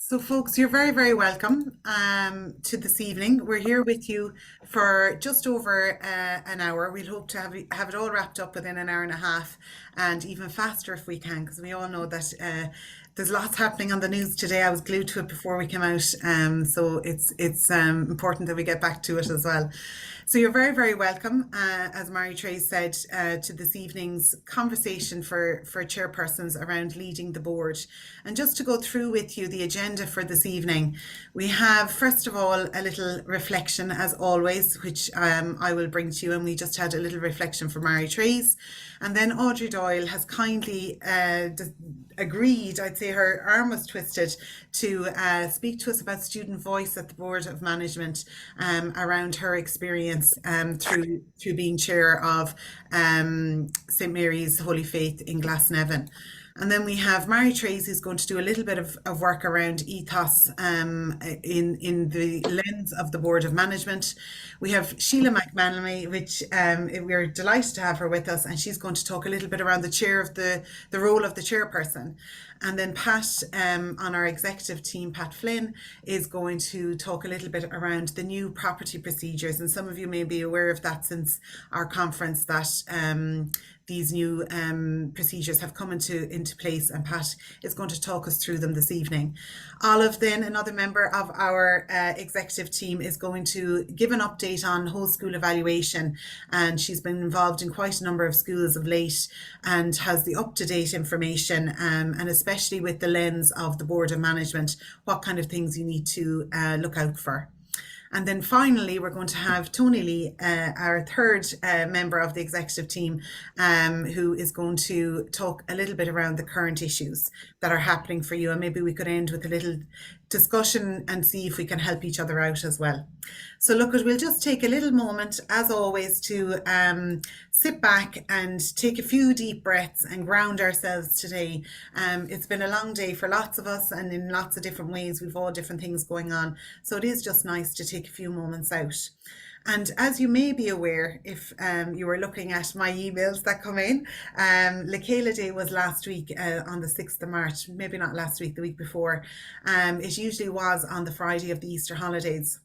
So, folks, you're very, very welcome to this evening. We're here with you for just over an hour. We'll hope to have it all wrapped up within an hour and a half, and even faster if we can, because we all know that there's lots happening on the news today. I was glued to it before we came out, so it's important that we get back to it as well. So you're very, very welcome, as Mary Trace said, to this evening's conversation for chairpersons around leading the board. And just to go through with you the agenda for this evening, we have, first of all, a little reflection, as always, which I will bring to you. And we just had a little reflection from Mary Trace. And then Audrey Doyle has kindly agreed, I'd say her arm was twisted, to speak to us about student voice at the Board of Management around her experience through being chair of St Mary's Holy Faith in Glasnevin. And then we have Mary Trace, who's going to do a little bit of work around ethos in the lens of the Board of Management. We have Chéile McManamy, which we're delighted to have her with us, and she's going to talk a little bit around the role of the chairperson. And then Pat, on our executive team, Pat Flynn, is going to talk a little bit around the new property procedures. And some of you may be aware of that since our conference, that these new procedures have come into place, and Pat is going to talk us through them this evening. Olive, then, another member of our executive team, is going to give an update on whole school evaluation, and she's been involved in quite a number of schools of late and has the up-to-date information, and especially with the lens of the Board of Management, what kind of things you need to look out for. And then finally, we're going to have Tony Lee, our third member of the executive team, who is going to talk a little bit around the current issues that are happening for you. And maybe we could end with a little discussion and see if we can help each other out as well. So look, we'll just take a little moment, as always, to sit back and take a few deep breaths and ground ourselves today. It's been a long day for lots of us, and in lots of different ways. We've all different things going on. So it is just nice to take a few moments out. And as you may be aware, if you were looking at my emails that come in, Chéile Day was last week on the 6th of March, maybe not last week, the week before. It usually was on the Friday of the Easter holidays.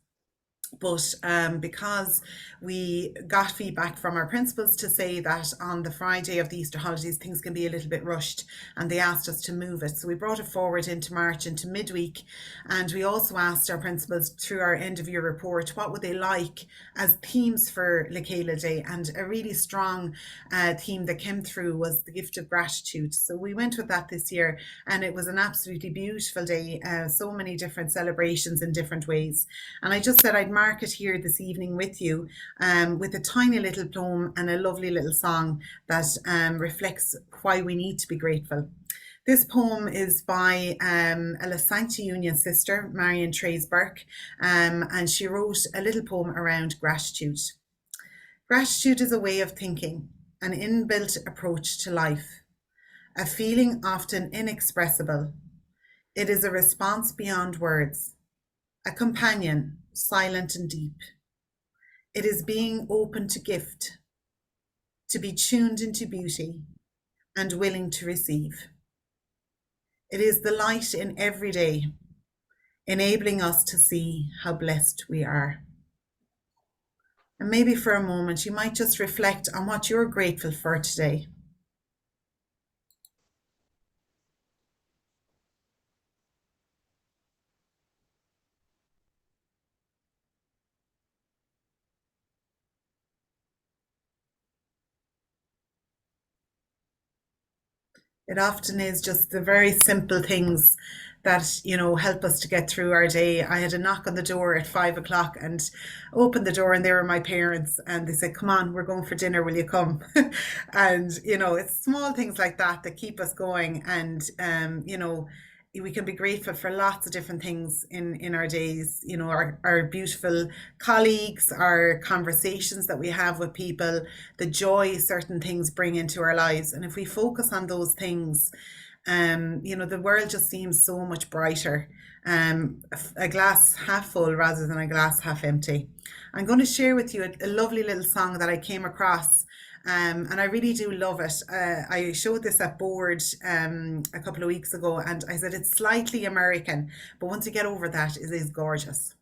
But because we got feedback from our principals to say that on the Friday of the Easter holidays, things can be a little bit rushed, and they asked us to move it. So we brought it forward into March, into midweek. And we also asked our principals through our end of year report, what would they like as themes for Chéile Day? And a really strong theme that came through was the gift of gratitude. So we went with that this year, and it was an absolutely beautiful day. So many different celebrations in different ways. And I just said I'd mark it here this evening with you, with a tiny little poem and a lovely little song that reflects why we need to be grateful. This poem is by a La Sancta Union sister, Marion Trace Burke, and she wrote a little poem around gratitude. Gratitude is a way of thinking, an inbuilt approach to life, a feeling often inexpressible. It is a response beyond words, a companion, silent and deep. It is being open to gift, to be tuned into beauty and willing to receive. It is the light in every day, enabling us to see how blessed we are. And maybe for a moment, you might just reflect on what you're grateful for today. It often is just the very simple things that, help us to get through our day. I had a knock on the door at 5 o'clock and opened the door, and they were my parents, and they said, "Come on, we're going for dinner. Will you come?" And, it's small things like that that keep us going. And, we can be grateful for lots of different things in our days, our beautiful colleagues, our conversations that we have with people, the joy certain things bring into our lives. And if we focus on those things, the world just seems so much brighter. A glass half full rather than a glass half empty. I'm going to share with you a lovely little song that I came across And I really do love it. I showed this at board a couple of weeks ago, and I said it's slightly American, but once you get over that, it is gorgeous.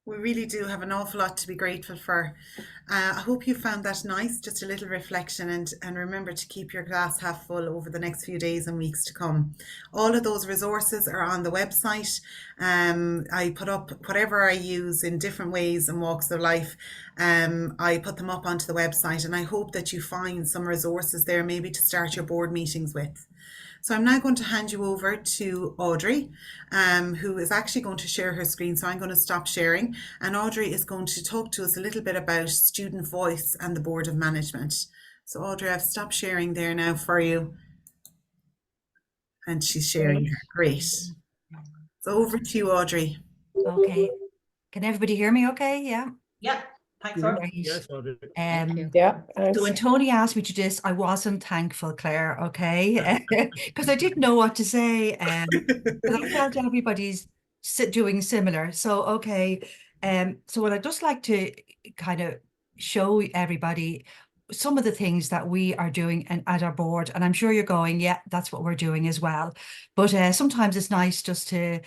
We really do have an awful lot to be grateful for. I hope you found that nice, just a little reflection, and remember to keep your glass half full over the next few days and weeks to come. All of those resources are on the website. I put up whatever I use in different ways and walks of life. I put them up onto the website, and I hope that you find some resources there maybe to start your board meetings with. So I'm now going to hand you over to Audrey, who is actually going to share her screen. So I'm going to stop sharing, and Audrey is going to talk to us a little bit about student voice and the Board of Management. So Audrey, I've stopped sharing there now for you. And she's sharing. Great. So over to you, Audrey. Okay. Can everybody hear me okay? Yeah. Yeah. Thanks, Audrey. Yes, Audrey. Yeah. So when Tony asked me to do this, I wasn't thankful, Claire, okay? Because I didn't know what to say. But I felt everybody's doing similar. So, okay. So what I'd just like to kind of show everybody some of the things that we are doing at our board, and I'm sure you're going, yeah, that's what we're doing as well. But sometimes it's nice just to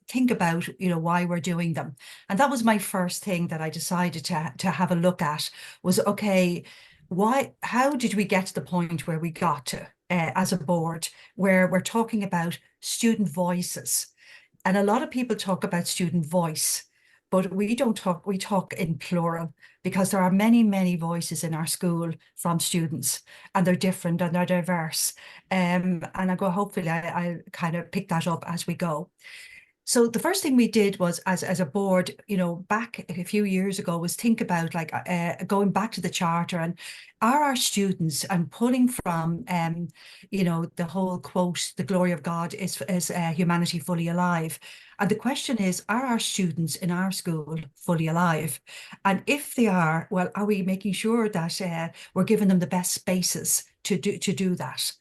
think about, why we're doing them. And that was my first thing that I decided to have a look at was, okay, how did we get to the point where we got to as a board, where we're talking about student voices? And a lot of people talk about student voice, but we talk in plural, because there are many, many voices in our school from students, and they're different and they're diverse. And hopefully I'll kind of pick that up as we go. So the first thing we did was, as a board, back a few years ago, was think about like going back to the charter and are our students, and pulling from the whole quote, "The glory of God is humanity fully alive." And the question is, are our students in our school fully alive? And if they are, well, are we making sure that we're giving them the best spaces to do that?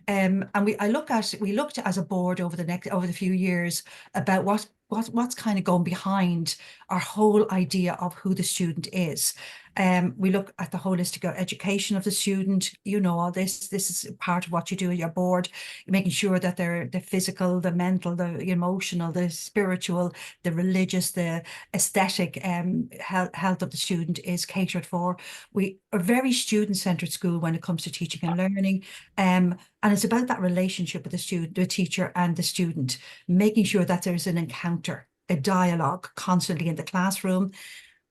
And we looked as a board over the few years about what's kind of gone behind our whole idea of who the student is. We look at the holistic education of the student. All this. This is part of what you do at your board, making sure that the physical, the mental, the emotional, the spiritual, the religious, the aesthetic health of the student is catered for. We are a very student-centered school when it comes to teaching and learning. And it's about that relationship with the student, the teacher and the student, making sure that there's an encounter, a dialogue constantly in the classroom.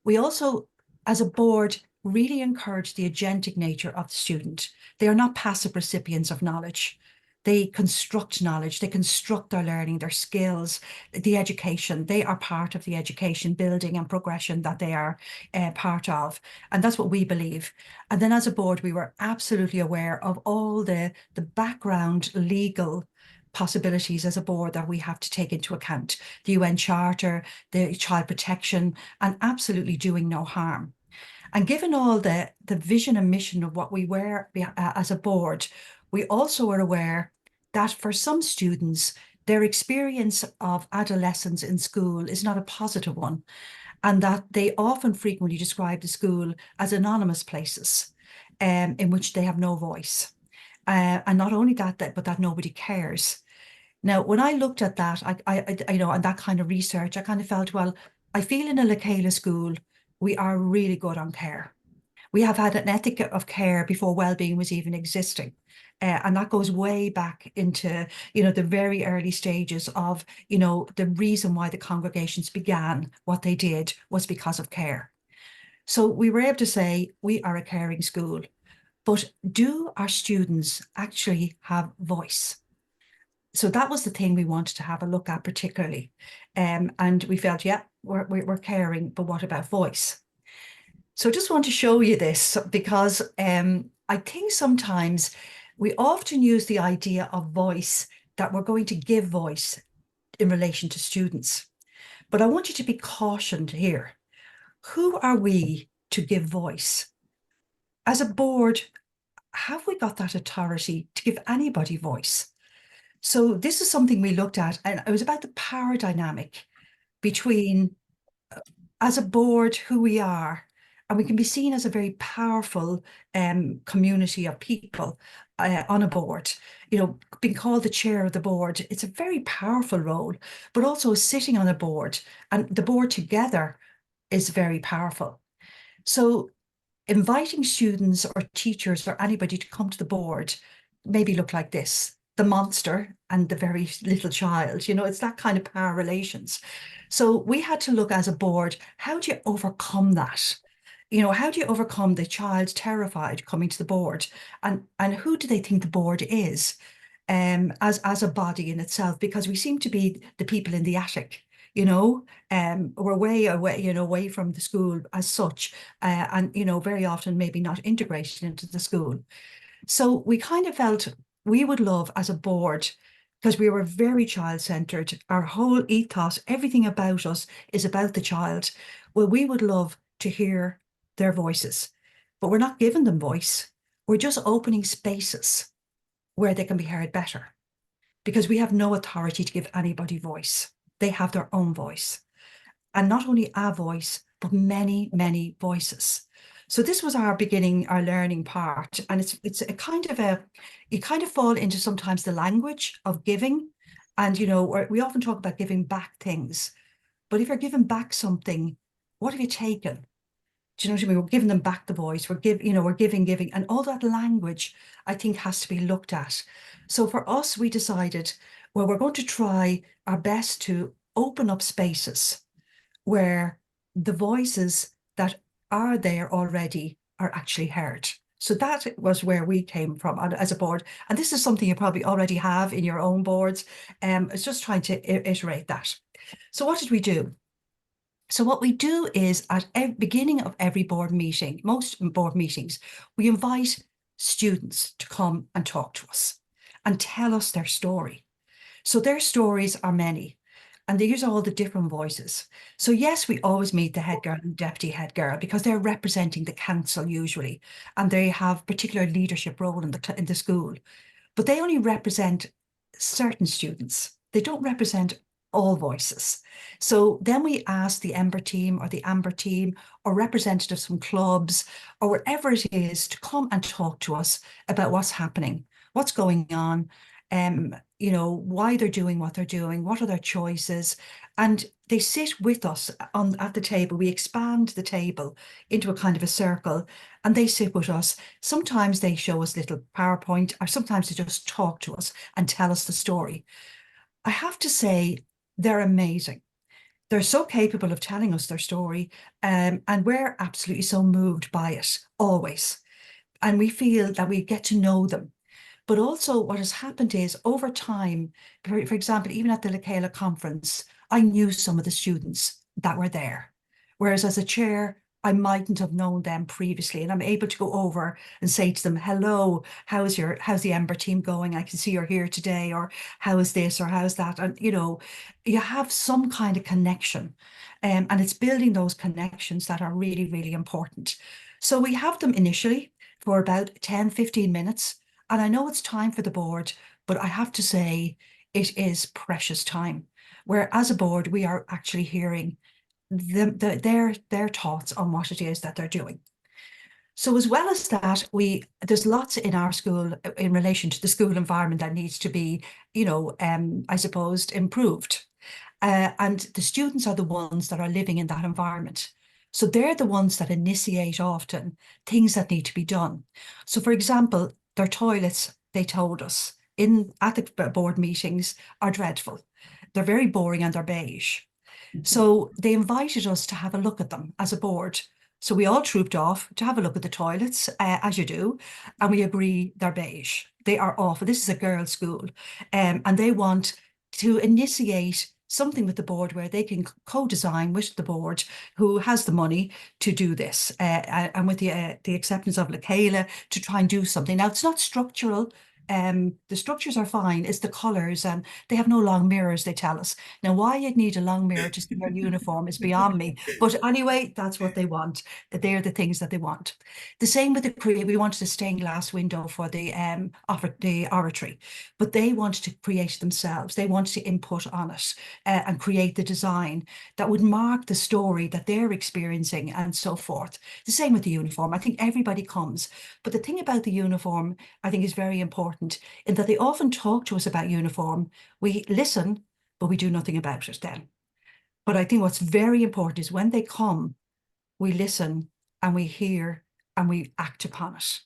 We also, as a board, really encourage the agentic nature of the student. They are not passive recipients of knowledge. They construct knowledge, they construct their learning, their skills, the education. They are part of the education building and progression that they are part of. And that's what we believe. And then as a board, we were absolutely aware of all the background legal possibilities as a board that we have to take into account. The UN Charter, the child protection, and absolutely doing no harm. And given all the vision and mission of what we were as a board, we also are aware that for some students, their experience of adolescence in school is not a positive one, and that they often frequently describe the school as anonymous places in which they have no voice. And not only that, but that nobody cares. Now, when I looked at that, and that kind of research, I kind of felt, well, I feel in a Chéile school, we are really good on care. We have had an ethic of care before well-being was even existing. And that goes way back into, the very early stages of, the reason why the congregations began what they did was because of care. So we were able to say, we are a caring school, but do our students actually have voice? So that was the thing we wanted to have a look at particularly. And we felt, yeah, we're caring, but what about voice? So I just want to show you this because I think sometimes we often use the idea of voice, that we're going to give voice in relation to students. But I want you to be cautioned here. Who are we to give voice? As a board, have we got that authority to give anybody voice? So this is something we looked at, and it was about the power dynamic between, as a board, who we are, and we can be seen as a very powerful community of people on a board. Being called the chair of the board, it's a very powerful role, but also sitting on a board, and the board together is very powerful. So inviting students or teachers or anybody to come to the board maybe look like this: the monster and the very little child. It's that kind of power relations. So we had to look as a board, how do you overcome that? How do you overcome the child terrified coming to the board? And who do they think the board is as a body in itself? Because we seem to be the people in the attic. We're way away, away from the school as such, and very often maybe not integrated into the school. So we kind of felt we would love as a board, because we were very child-centered, our whole ethos, everything about us is about the child. Well, we would love to hear their voices, but we're not giving them voice. We're just opening spaces where they can be heard better, because we have no authority to give anybody voice. They have their own voice. And not only a voice, but many, many voices. So this was our beginning, our learning part. And it's a kind of you kind of fall into sometimes the language of giving. And, we often talk about giving back things. But if you're giving back something, what have you taken? Do you know what I mean? We're giving them back the voice. We're giving, and all that language, I think, has to be looked at. So for us, we decided, well, we're going to try our best to open up spaces where the voices that are there already are actually heard. So that was where we came from as a board. And this is something you probably already have in your own boards. It's just trying to iterate that. So what did we do? So what we do is at the beginning of every board meeting, most board meetings, we invite students to come and talk to us and tell us their story. So their stories are many, and these are all the different voices. So yes, we always meet the head girl and deputy head girl because they're representing the council usually, and they have particular leadership role in the school, but they only represent certain students. They don't represent all voices. So then we ask the Ember team or the Amber team or representatives from clubs or whatever it is to come and talk to us about what's happening, what's going on, why they're doing what they're doing, what are their choices. And they sit with us at the table. We expand the table into a kind of a circle and they sit with us. Sometimes they show us little PowerPoint or sometimes they just talk to us and tell us the story. I have to say, they're amazing. They're so capable of telling us their story, and we're absolutely so moved by it, always. And we feel that we get to know them. But also what has happened is over time, for example, even at the Chéile conference, I knew some of the students that were there. Whereas as a chair, I mightn't have known them previously. And I'm able to go over and say to them, hello, how's the Ember team going? I can see you're here today, or how is this, or how's that? And you have some kind of connection. And it's building those connections that are really, really important. So we have them initially for about 10, 15 minutes. And I know it's time for the board, but I have to say it is precious time. Where as a board, we are actually hearing their thoughts on what it is that they're doing. So as well as that, there's lots in our school in relation to the school environment that needs to be, I suppose, improved. And the students are the ones that are living in that environment. So they're the ones that initiate often things that need to be done. So for example, their toilets, they told us at the board meetings, are dreadful. They're very boring and they're beige. So they invited us to have a look at them as a board. So we all trooped off to have a look at the toilets, as you do, and we agree they're beige. They are awful. This is a girls' school, and they want to initiate something with the board where they can co-design with the board who has the money to do this, and with the acceptance of Chéile to try and do something. Now, it's not structural. The structures are fine, it's the colours, and they have no long mirrors, they tell us. Now, why you'd need a long mirror to see your uniform is beyond me. But anyway, that's what they want. They're the things that they want. The same with we wanted a stained glass window for the oratory, but they wanted to create it themselves. They wanted to input on it and create the design that would mark the story that they're experiencing and so forth. The same with the uniform. I think everybody comes. But the thing about the uniform, I think, is very important in that they often talk to us about uniform. We listen, but we do nothing about it then. But I think what's very important is when they come, we listen and we hear and we act upon it.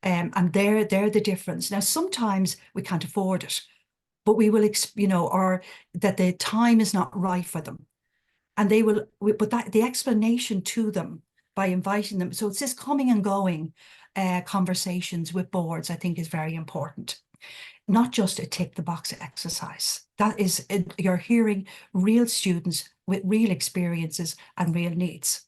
And they're the difference. Now, sometimes we can't afford it, but we will, or that the time is not right for them. And they will, but that the explanation to them by inviting them. So it's this coming and going conversations with boards, I think, is very important. Not just a tick the box exercise. That is, you're hearing real students with real experiences and real needs.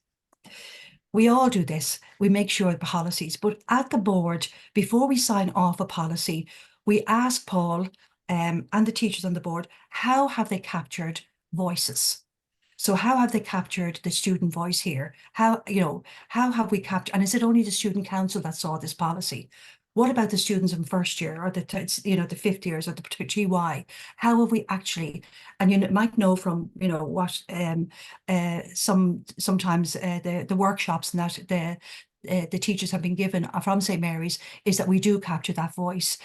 We all do this. We make sure the policies, but at the board, before we sign off a policy, we ask Paul and the teachers on the board, how have they captured voices? So how have they captured the student voice here? How have we captured, and is it only the student council that saw this policy? What about the students in first year or the fifth years or the TY? How have we actually, and you might know from, what sometimes the workshops and that the teachers have been given from St. Mary's is that we do capture that voice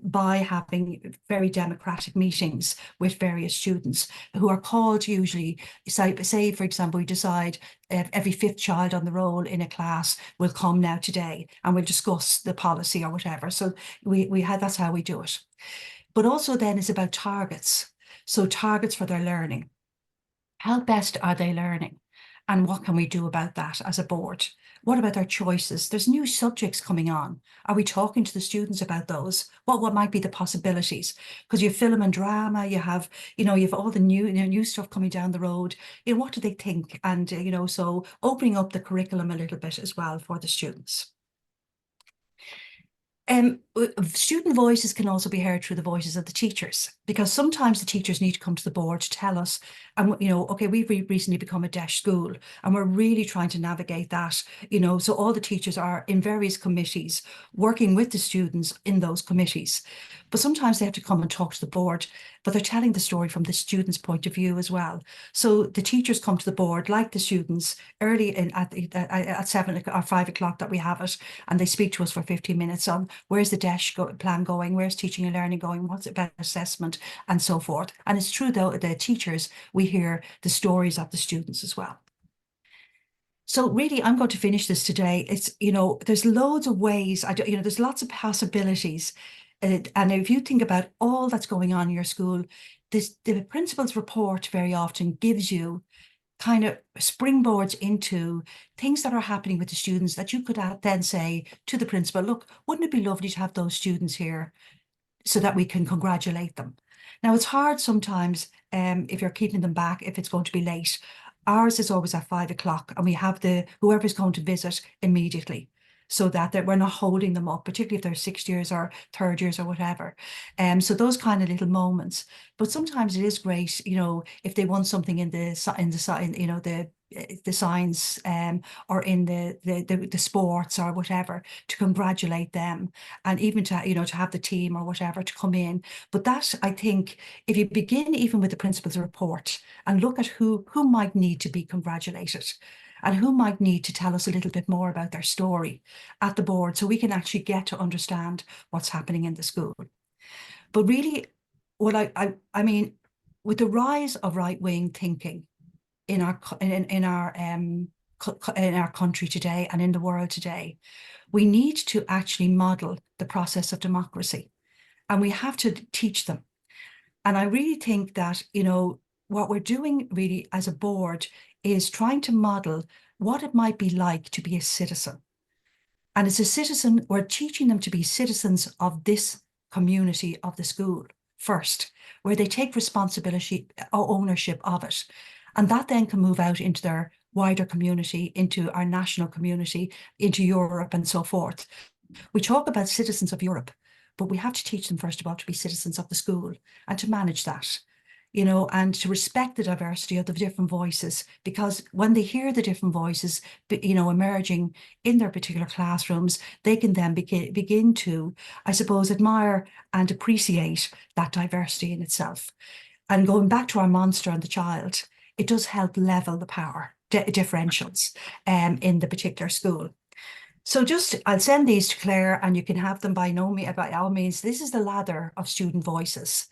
by having very democratic meetings with various students who are called usually, say for example, we decide every fifth child on the roll in a class will come now today and we'll discuss the policy or whatever. So that's how we do it. But also then it's about targets. So targets for their learning. How best are they learning? And what can we do about that as a board? What about their choices? There's new subjects coming on. Are we talking to the students about those? What might be the possibilities? Because you have film and drama, you have all the new stuff coming down the road. What do they think? And so opening up the curriculum a little bit as well for the students. Student voices can also be heard through the voices of the teachers, because sometimes the teachers need to come to the board to tell us, and okay, we've recently become a DESH school, and we're really trying to navigate that, so all the teachers are in various committees, working with the students in those committees. But sometimes they have to come and talk to the board, but they're telling the story from the student's point of view as well. So the teachers come to the board, like the students, early at 7 or 5 o'clock that we have it, and they speak to us for 15 minutes on where's the DESH plan going, where's teaching and learning going, what's about assessment, and so forth. And it's true, though, the teachers, we hear the stories of the students as well. So really, I'm going to finish this today. It's, there's loads of ways, there's lots of possibilities. And if you think about all that's going on in your school, the principal's report very often gives you kind of springboards into things that are happening with the students that you could then say to the principal, look, wouldn't it be lovely to have those students here so that we can congratulate them? Now, it's hard sometimes if you're keeping them back, if it's going to be late. Ours is always at 5 o'clock, and we have whoever's going to visit immediately, so that we're not holding them up, particularly if they're 6th years or 3rd years or whatever. So those kind of little moments. But sometimes it is great, if they want something in the science or in the sports or whatever, to congratulate them, and even to to have the team or whatever to come in. But that, I think, if you begin even with the principal's report and look at who might need to be congratulated and who might need to tell us a little bit more about their story at the board, so we can actually get to understand what's happening in the school. But really, what I mean, with the rise of right-wing thinking in our country today and in the world today, we need to actually model the process of democracy, and we have to teach them. And I really think that, what we're doing really as a board is trying to model what it might be like to be a citizen. And as a citizen, we're teaching them to be citizens of this community of the school first, where they take responsibility or ownership of it. And that then can move out into their wider community, into our national community, into Europe and so forth. We talk about citizens of Europe, but we have to teach them, first of all, to be citizens of the school and to manage that, and to respect the diversity of the different voices, because when they hear the different voices, emerging in their particular classrooms, they can then begin to, I suppose, admire and appreciate that diversity in itself. And going back to our monster and the child, it does help level the power differentials in the particular school. So I'll send these to Claire, and you can have them by all means. This is the ladder of student voices.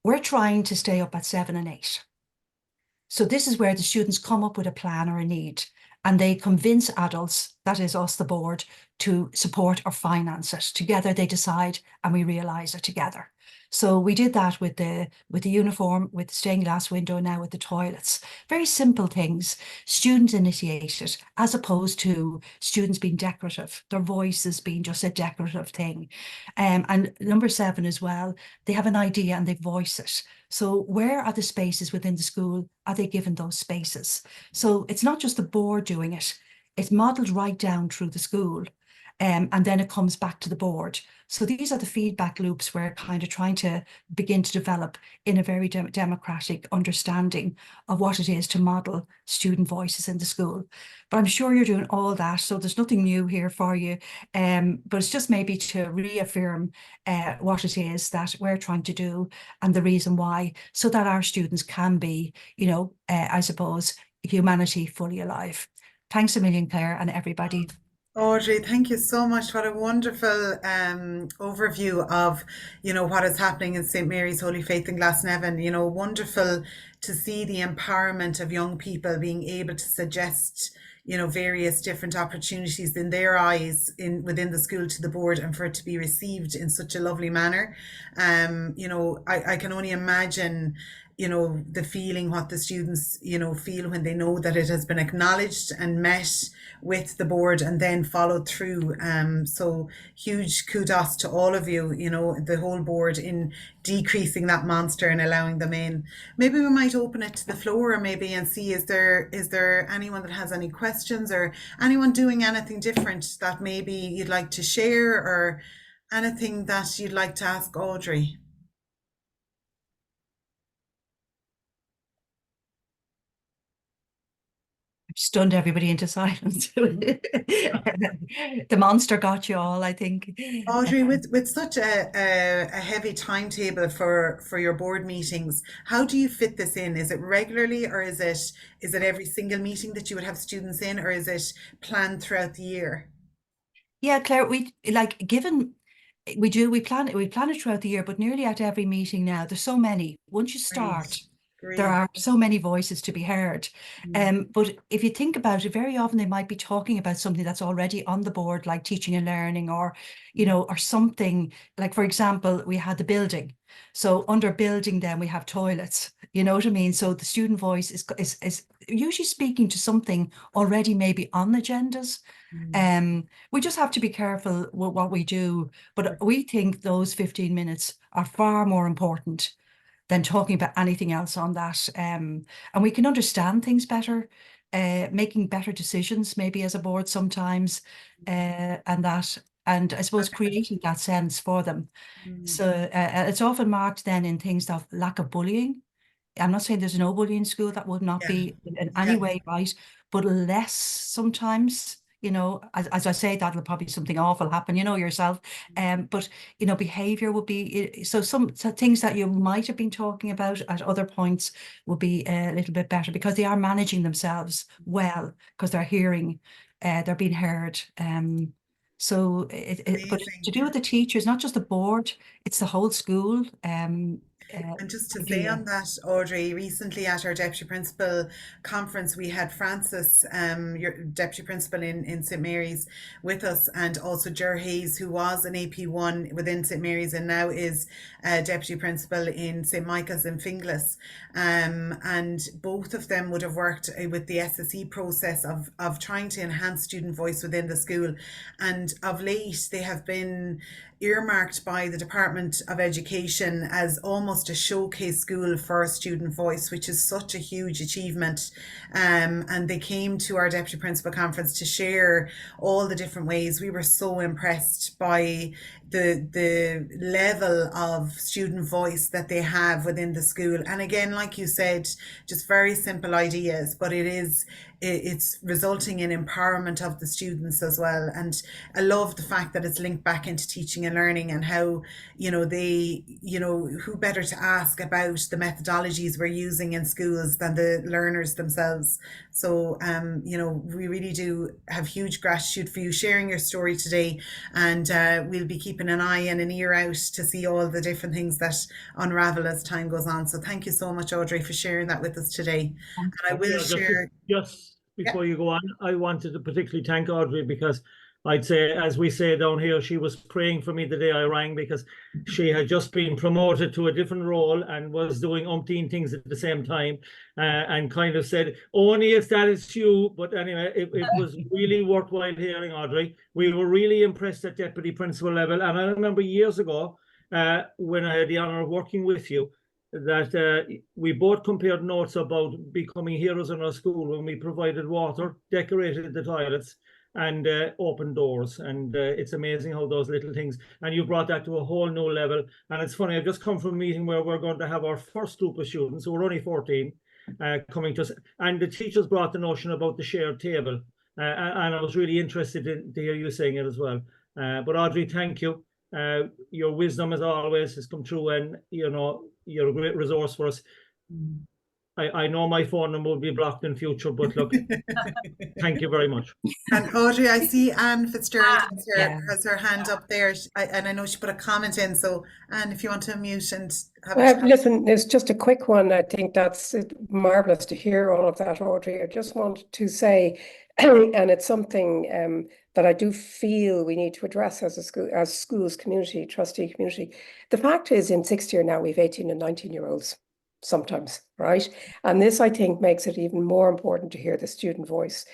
We're trying to stay up at 7 and 8. So this is where the students come up with a plan or a need, and they convince adults, that is us, the board, to support or finance it. Together they decide, and we realise it together. So we did that with the uniform, with the stained glass window, now with the toilets. Very simple things, student initiated, as opposed to students being decorative, their voices being just a decorative thing. And number 7 as well, they have an idea and they voice it. So where are the spaces within the school? Are they given those spaces? So it's not just the board doing it, it's modelled right down through the school. And then it comes back to the board. So these are the feedback loops we're kind of trying to begin to develop in a very democratic understanding of what it is to model student voices in the school. But I'm sure you're doing all that, so there's nothing new here for you. But it's just maybe to reaffirm what it is that we're trying to do and the reason why, so that our students can be, I suppose, humanity fully alive. Thanks a million, Claire, and everybody. Audrey, thank you so much. What a wonderful overview of, what is happening in St. Mary's Holy Faith in Glasnevin. Wonderful to see the empowerment of young people being able to suggest, various different opportunities in their eyes within the school to the board, and for it to be received in such a lovely manner. I can only imagine, you know, the feeling, what the students, you know, feel when they know that it has been acknowledged and met with the board and then followed through. So huge kudos to all of you, you know, the whole board, in decreasing that monster and allowing them in. Maybe we might open it to the floor maybe and see, is there anyone that has any questions, or anyone doing anything different that maybe you'd like to share, or anything that you'd like to ask Audrey? Stunned everybody into silence. The monster got you all, I think. Audrey, with such a heavy timetable for your board meetings, how do you fit this in? Is it regularly, or is it every single meeting that you would have students in, or is it planned throughout the year? Yeah, Claire, we plan it throughout the year, but nearly at every meeting now, there's so many. Once you Great, start, there great. are so many voices to be heard. Mm, But if you think about it, very often they might be talking about something that's already on the board, like teaching and learning, or, or something like, for example, we had the building. So under building, then we have toilets. You know what I mean? So the student voice is usually speaking to something already maybe on the agendas. mm, We just have to be careful with what we do, but great. we think those 15 minutes are far more important than talking about anything else on that. And we can understand things better, making better decisions maybe as a board sometimes, and that, and I suppose creating that sense for them. Mm, So it's often marked then in things of lack of bullying. I'm not saying there's no bullying in school, that would not yeah, be in any yeah. way right, but less sometimes, as I say, that'll probably something awful happen, yourself. But behavior would be so things that you might have been talking about at other points would be a little bit better, because they are managing themselves well, because they're hearing, they're being heard. But Amazing. to do with the teachers, not just the board, it's the whole school. And just to say Idea. on that, Audrey, recently at our deputy principal conference, we had Francis, your deputy principal in St Mary's, with us, and also Ger Hayes, who was an AP1 within St Mary's and now is deputy principal in St Michael's in Finglas. And both of them would have worked with the SSE process of trying to enhance student voice within the school. And of late, they have been earmarked by the Department of Education as almost a showcase school for student voice, which is such a huge achievement. And they came to our deputy principal conference to share all the different ways. We were so impressed by the level of student voice that they have within the school. And again, like you said, just very simple ideas, but it's resulting in empowerment of the students as well. And I love the fact that it's linked back into teaching and learning, and how, who better to ask about the methodologies we're using in schools than the learners themselves. So, we really do have huge gratitude for you sharing your story today, and we'll be keeping an eye and an ear out to see all the different things that unravel as time goes on. So thank you so much, Audrey, for sharing that with us today. And I will Yeah, share. just Yeah. before you go on, I wanted to particularly thank Audrey, because I'd say, as we say down here, she was praying for me the day I rang, because she had just been promoted to a different role and was doing umpteen things at the same time, and kind of said, only if that is you. But anyway, it was really worthwhile hearing, Audrey. We were really impressed at deputy principal level. And I remember years ago, when I had the honor of working with you, that we both compared notes about becoming heroes in our school when we provided water, decorated the toilets, and opened doors. And it's amazing how those little things, and you brought that to a whole new level. And it's funny, I've just come from a meeting where we're going to have our first group of students, so we're only 14, coming to us, and the teachers brought the notion about the shared table, and I was really interested to hear you saying it as well. But Audrey, thank you. Your wisdom, as always, has come through, and you're a great resource for us. I know my phone number will be blocked in future, but look, thank you very much. And Audrey, I see Anne Fitzgerald Yeah. has her hand up there, and I know she put a comment in. So, Anne, if you want to unmute and have a chat. Listen, it's just a quick one. I think that's marvelous to hear all of that, Audrey. I just want to say, and it's something that I do feel we need to address as a school, as schools community, trustee community. The fact is, in sixth year now, we've 18 and 19-year-olds. sometimes, right? And this, I think, makes it even more important to hear the student voice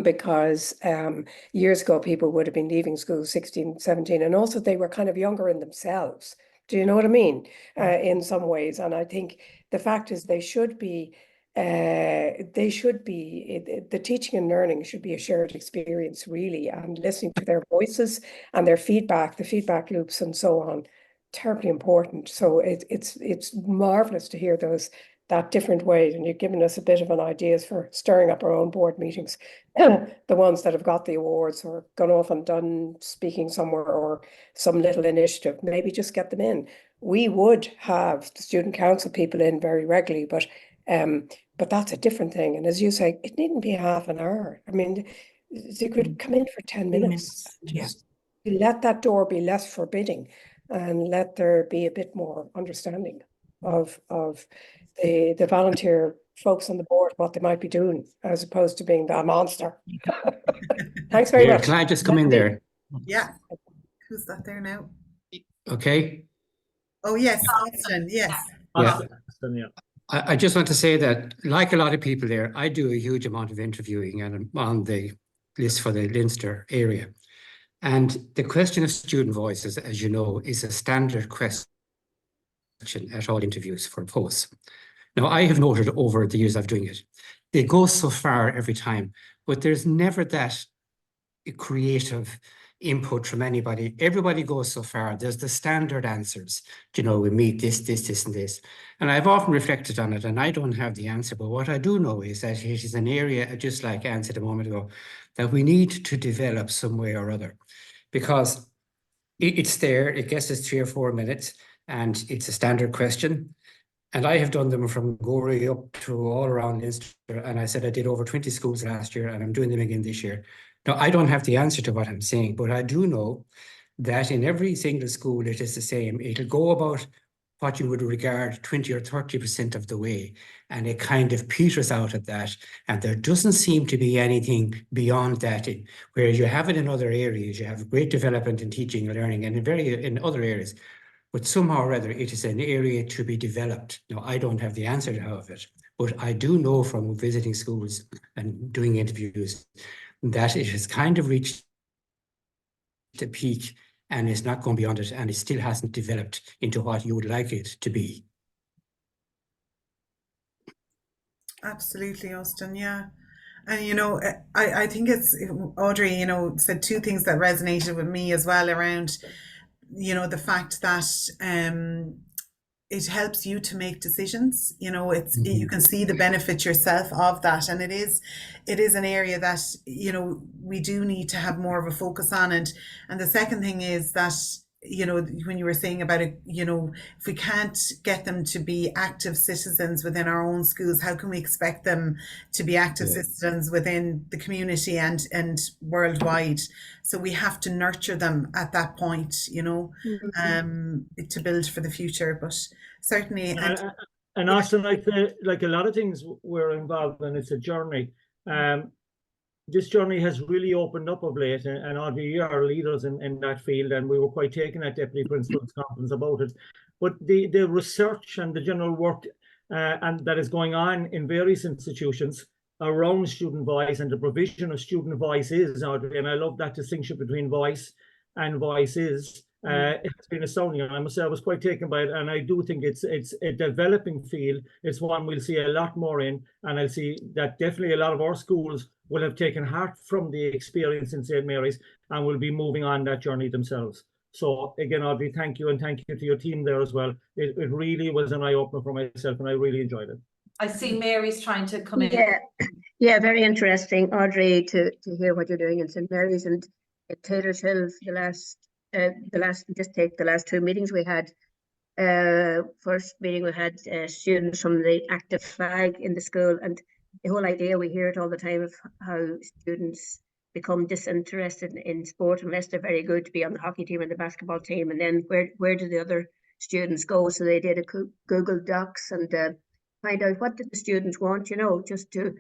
because years ago, people would have been leaving school 16, 17, and also they were kind of younger in themselves. Do you know what I mean? In some ways. And I think the fact is the teaching and learning should be a shared experience, really, and listening to their voices and their feedback, the feedback loops and so on, terribly important. So it's marvelous to hear that different ways, and you've given us a bit of an ideas for stirring up our own board meetings, the ones that have got the awards or gone off and done speaking somewhere or some little initiative, maybe just get them in. We would have the student council people in very regularly, but that's a different thing. And as you say, it needn't be half an hour. I mean, they could come in for 10 minutes. Just let that door be less forbidding and let there be a bit more understanding of the volunteer folks on the board, what they might be doing, as opposed to being that monster. Thanks very much. Can I just come in there? Yeah. Who's that there now? Okay. Oh, yes, Austin, yes. Austin, yeah. I just want to say that, like a lot of people there, I do a huge amount of interviewing, and I'm on the list for the Leinster area. And the question of student voices, as you know, is a standard question at all interviews for posts. Now, I have noted over the years of doing it, they go so far every time, but there's never that creative input from anybody. Everybody goes so far. There's the standard answers. You know, we meet this, and this. And I've often reflected on it, and I don't have the answer. But what I do know is that it is an area, just like Anne said a moment ago, that we need to develop some way or other, because it's there. It gets us 3 or 4 minutes, and it's a standard question. And I have done them from Gorey up to all around Leinster. And I said I did over 20 schools last year, and I'm doing them again this year. Now, I don't have the answer to what I'm saying, but I do know that in every single school, it is the same. It'll go about what you would regard 20 or 30% of the way, and it kind of peters out at that. And there doesn't seem to be anything beyond that, where you have it in other areas. You have great development in teaching and learning, and in other areas. But somehow or other, it is an area to be developed. Now, I don't have the answer to all of it, but I do know from visiting schools and doing interviews that it has kind of reached the peak and it's not going beyond it, and it still hasn't developed into what you would like it to be. Absolutely, Austin, yeah. And, you know, I think it's, Audrey, you know, said 2 things that resonated with me as well around, you know, the fact that it helps you to make decisions. You know, it's you can see the benefit yourself of that, and it is an area that, you know, we do need to have more of a focus on. And the second thing is that, you know, when you were saying about it, you know, if we can't get them to be active citizens within our own schools, how can we expect them to be active citizens within the community and worldwide? So we have to nurture them at that point, you know, to build for the future. But certainly, and Austin, like a lot of things we're involved in, it's a journey. This journey has really opened up of late, and Audrey, you are leaders in that field, and we were quite taken at Deputy Principal's Conference about it. But the research and the general work and that is going on in various institutions around student voice and the provision of student voices, Audrey, and I love that distinction between voice and voices. It's been astounding. I must say I was quite taken by it, and I do think it's a developing field. It's one we'll see a lot more in, and I'll see that definitely a lot of our schools will have taken heart from the experience in St. Mary's and will be moving on that journey themselves. So again, Audrey, thank you, and thank you to your team there as well. It really was an eye-opener for myself, and I really enjoyed it. I see Mary's trying to come in. Yeah, very interesting, Audrey, to hear what you're doing in St. Mary's and at Taylor's Hill. Just take the last 2 meetings we had. First meeting we had students from the active flag in the school, and the whole idea, we hear it all the time, of how students become disinterested in sport unless they're very good to be on the hockey team and the basketball team, and then where do the other students go? So they did a Google Docs and find out what did the students want, you know, just to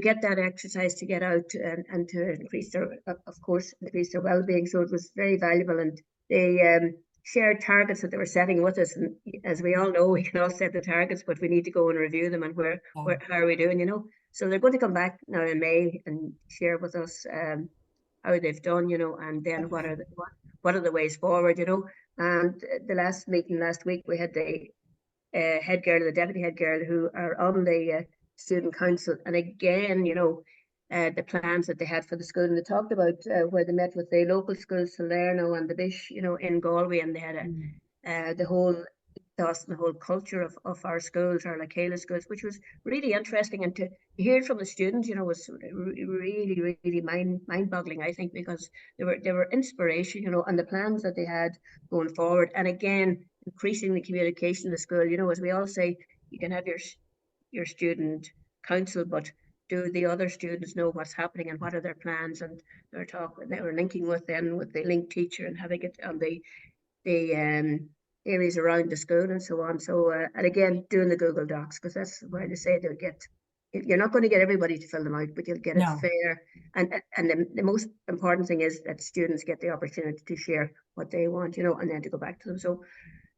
get that exercise, to get out and to increase their, of course, increase their well-being. So it was very valuable, and they shared targets that they were setting with us. And as we all know, we can all set the targets, but we need to go and review them and how are we doing, you know? So they're going to come back now in May and share with us how they've done, you know, and then what are the ways forward, you know? And the last meeting last week, we had the head girl, the deputy head girl, who are on the student council, and again, you know, the plans that they had for the school, and they talked about where they met with the local schools, Salerno and the Bish, you know, in Galway, and they had the whole ethos and the whole culture of our schools, our Chéile schools, which was really interesting, and to hear it from the students, you know, was really mind-boggling, I think, because they were inspiration, you know, and the plans that they had going forward, and again, increasing the communication in the school, you know, as we all say, you can have your student council, but do the other students know what's happening and what are their plans? And they were linking with the link teacher and having it on the areas around the school and so on. So and again, doing the Google Docs, because that's where they say you're not going to get everybody to fill them out, but you'll get it fair. And the most important thing is that students get the opportunity to share what they want, you know, and then to go back to them. So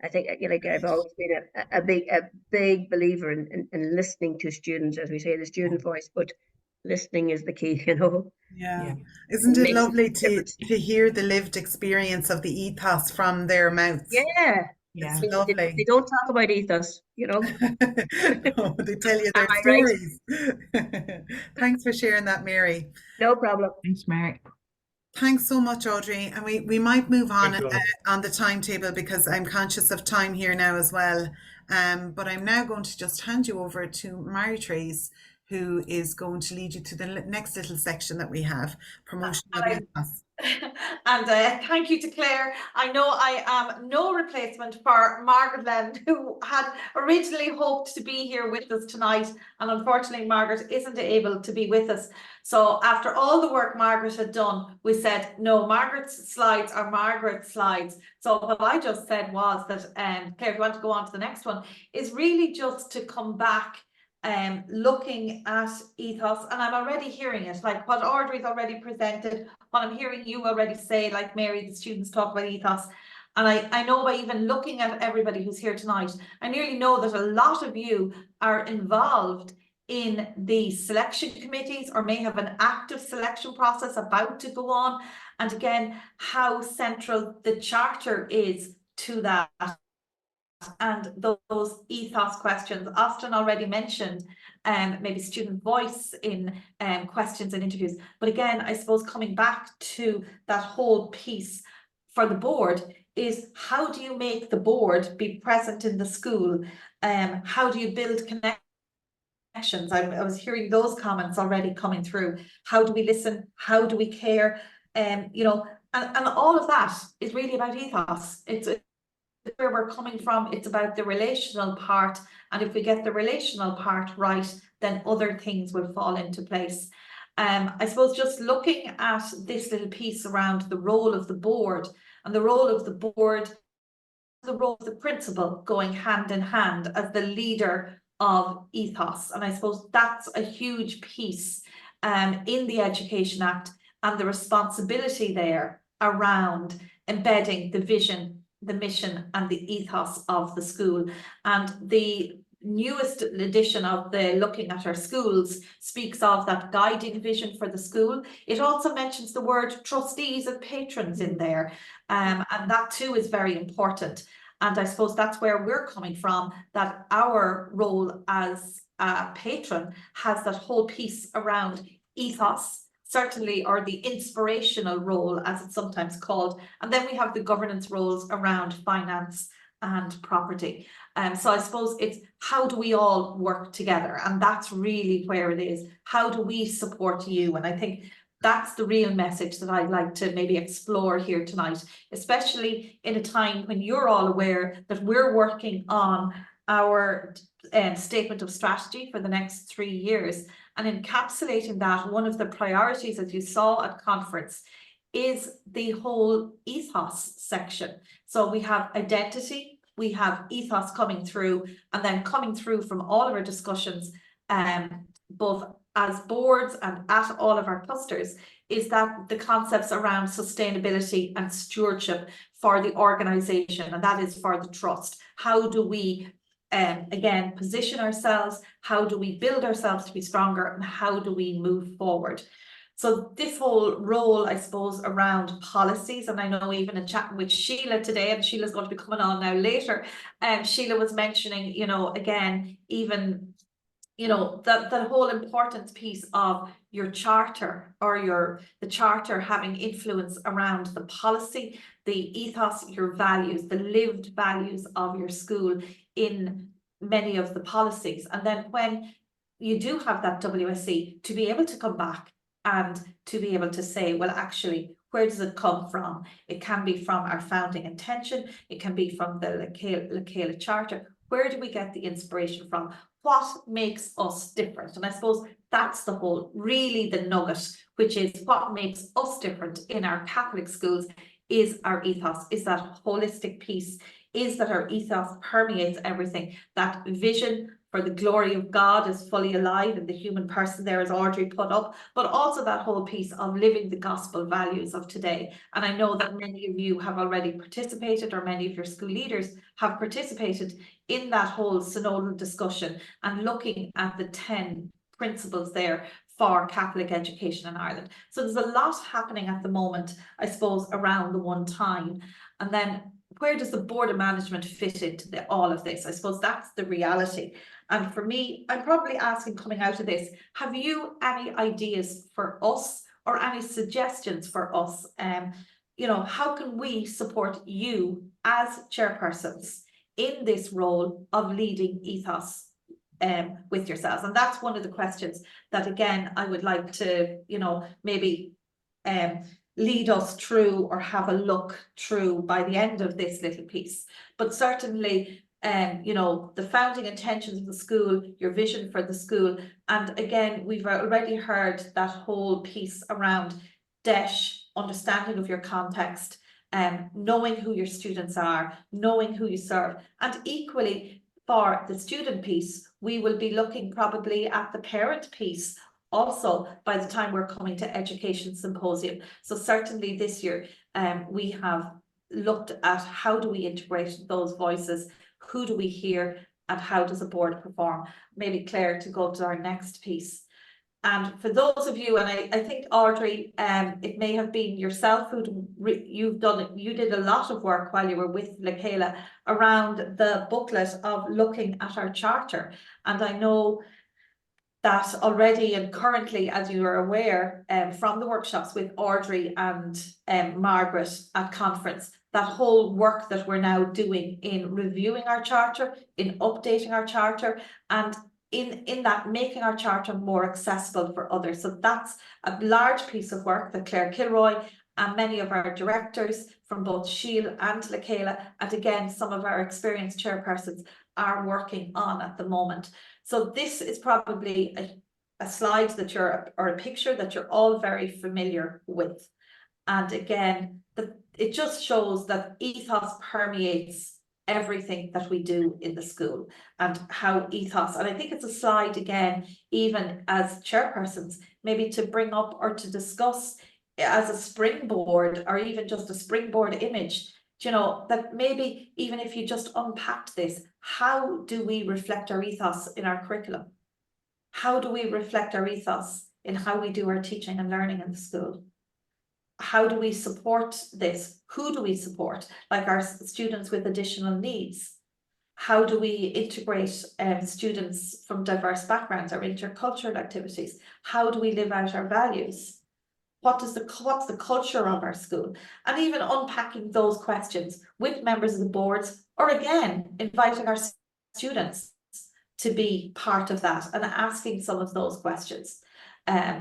I think, like, I've always been a big believer in listening to students, as we say, the student voice, but listening is the key, you know. Yeah. Isn't it Makes a lovely difference. to hear the lived experience of the ethos from their mouths? Yeah. It's They lovely. don't talk about ethos, you know. No, they tell you Am their I right? stories. Thanks for sharing that, Mary. No problem. Thanks, Mary. Thanks so much, Audrey. And we might move on Thank you. on the timetable because I'm conscious of time here now as well. But I'm now going to just hand you over to Mary-Therese, who is going to lead you to the next little section that we have, promotion of ethos. And thank you to Claire. I know I am no replacement for Margaret Lennon, who had originally hoped to be here with us tonight, and unfortunately Margaret isn't able to be with us. So after all the work Margaret had done, we said, no, Margaret's slides are Margaret's slides. So what I just said was that, Claire, if you want to go on to the next one, is really just to come back looking at ethos, and I'm already hearing it, like what Audrey's already presented, what I'm hearing you already say, like Mary, the students talk about ethos. And I know by even looking at everybody who's here tonight, I nearly know that a lot of you are involved in the selection committees or may have an active selection process about to go on. And again, how central the charter is to that. And those ethos questions, Austin already mentioned maybe student voice in questions and interviews. But again, I suppose coming back to that whole piece for the board is, how do you make the board be present in the school? How do you build connections? I was hearing those comments already coming through. How do we listen? How do we care? You know, and all of that is really about ethos. It's where we're coming from. It's about the relational part, and if we get the relational part right, then other things will fall into place. I suppose just looking at this little piece around the role of the board, and the role of the board, the role of the principal going hand in hand as the leader of ethos. And I suppose that's a huge piece in the Education Act, and the responsibility there around embedding the vision, the mission and the ethos of the school. And the newest edition of the Looking at Our Schools speaks of that guiding vision for the school. It also mentions the word trustees and patrons in there, and that too is very important. And I suppose that's where we're coming from, that our role as a patron has that whole piece around ethos, certainly, or the inspirational role, as it's sometimes called. And then we have the governance roles around finance and property. So I suppose it's, how do we all work together? And that's really where it is. How do we support you? And I think that's the real message that I'd like to maybe explore here tonight, especially in a time when you're all aware that we're working on our statement of strategy for the next 3 years. And encapsulating that, one of the priorities, as you saw at conference, is the whole ethos section. So we have identity, we have ethos coming through, and then coming through from all of our discussions, both as boards and at all of our clusters is that the concepts around sustainability and stewardship for the organization, and that is for the trust. How do we again position ourselves? How do we build ourselves to be stronger, and how do we move forward? So this whole role, I suppose, around policies, and I know even in chatting with Chéile today, and Sheila's going to be coming on now later, Chéile was mentioning, you know, again, even, you know, that whole important piece of your charter, or the charter having influence around the policy, the ethos, your values, the lived values of your school in many of the policies. And then when you do have that WSE, to be able to come back and to be able to say, well, actually, where does it come from? It can be from our founding intention. It can be from the Chéile Charter. Where do we get the inspiration from? What makes us different? And I suppose that's the whole, really the nugget, which is what makes us different in our Catholic schools is our ethos, is that holistic piece, is that our ethos permeates everything. That vision for the glory of God is fully alive in the human person there, as Audrey put up, but also that whole piece of living the gospel values of today. And I know that many of you have already participated, or many of your school leaders have participated in that whole synodal discussion and looking at the 10 principles there for Catholic education in Ireland. So there's a lot happening at the moment, I suppose, around the one time. And then where does the board of management fit into all of this? I suppose that's the reality. And for me, I'm probably asking, coming out of this, have you any ideas for us, or any suggestions for us? You know, how can we support you as chairpersons in this role of leading ethos with yourselves? And that's one of the questions that, again, I would like to, you know, maybe lead us through, or have a look through by the end of this little piece. But certainly, you know, the founding intentions of the school, your vision for the school. And again, we've already heard that whole piece around DESH, understanding of your context, knowing who your students are, knowing who you serve. And equally, for the student piece, we will be looking probably at the parent piece also by the time we're coming to Education Symposium. So certainly this year, we have looked at how do we integrate those voices, who do we hear, and how does a board perform? Maybe Claire, to go to our next piece. And for those of you, and I think Audrey, it may have been yourself who you did a lot of work while you were with Chéile around the booklet of looking at our charter. And I know that already and currently, as you are aware, from the workshops with Audrey and Margaret at conference, that whole work that we're now doing in reviewing our charter, in updating our charter, and in that making our charter more accessible for others. So that's a large piece of work that Claire Kilroy and many of our directors from both Chéile and Chéile, and again, some of our experienced chairpersons are working on at the moment. So this is probably a slide that or a picture that you're all very familiar with. And again, it just shows that ethos permeates everything that we do in the school, and how ethos, and I think it's a slide again, even as chairpersons, maybe to bring up or to discuss as a springboard, or even just a springboard image, you know, that maybe even if you just unpacked this, how do we reflect our ethos in our curriculum? How do we reflect our ethos in how we do our teaching and learning in the school? How do we support this? Who do we support? Like our students with additional needs. How do we integrate students from diverse backgrounds, or intercultural activities? How do we live out our values? What's the culture of our school? And even unpacking those questions with members of the boards, or again, inviting our students to be part of that and asking some of those questions.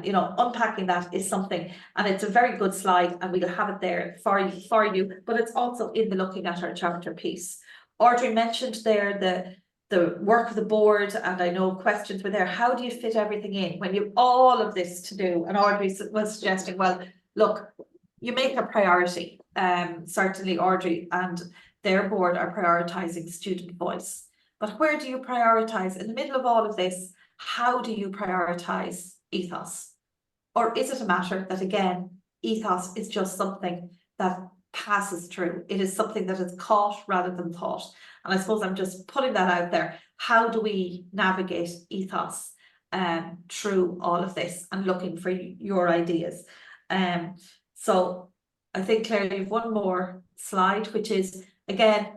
You know, unpacking that is something, and it's a very good slide, and we'll have it there for you, but it's also in the looking at our charter piece. Audrey mentioned there the work of the board, and I know questions were there. How do you fit everything in when you have all of this to do? And Audrey was suggesting, well, look, you make a priority. Certainly Audrey and their board are prioritizing student voice. But where do you prioritize in the middle of all of this? How do you prioritize ethos? Or is it a matter that, again, ethos is just something that passes through? It is something that is caught rather than thought. And I suppose I'm just putting that out there. How do we navigate ethos through all of this, and looking for your ideas? So I think, Claire, you have one more slide, which is, again,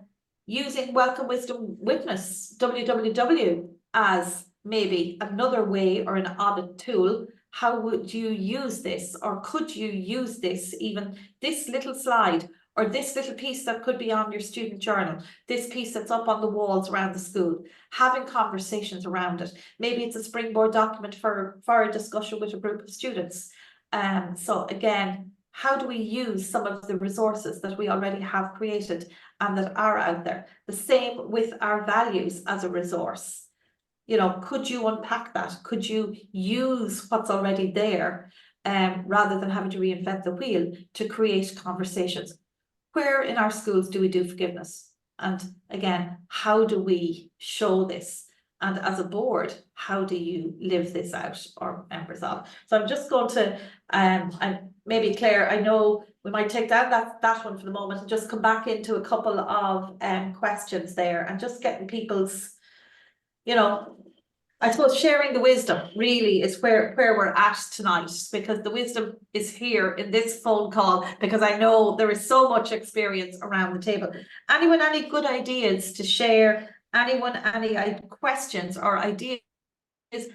using Welcome Wisdom Witness, WWW, as maybe another way or an audit tool. How would you use this, or could you use this, even this little slide, or this little piece that could be on your student journal, this piece that's up on the walls around the school, having conversations around it. Maybe it's a springboard document for a discussion with a group of students. So again, how do we use some of the resources that we already have created and that are out there? The same with our values as a resource. You know, could you unpack that? Could you use what's already there, rather than having to reinvent the wheel to create conversations? Where in our schools do we do forgiveness? And again, how do we show this? And as a board, how do you live this out, or members of? So I'm just going to, and maybe Claire, I know we might take down that one for the moment and just come back into a couple of questions there, and just getting people's, you know, I suppose sharing the wisdom really is where we're at tonight, because the wisdom is here in this phone call, because I know there is so much experience around the table. Anyone, any good ideas to share? Anyone, any questions or ideas,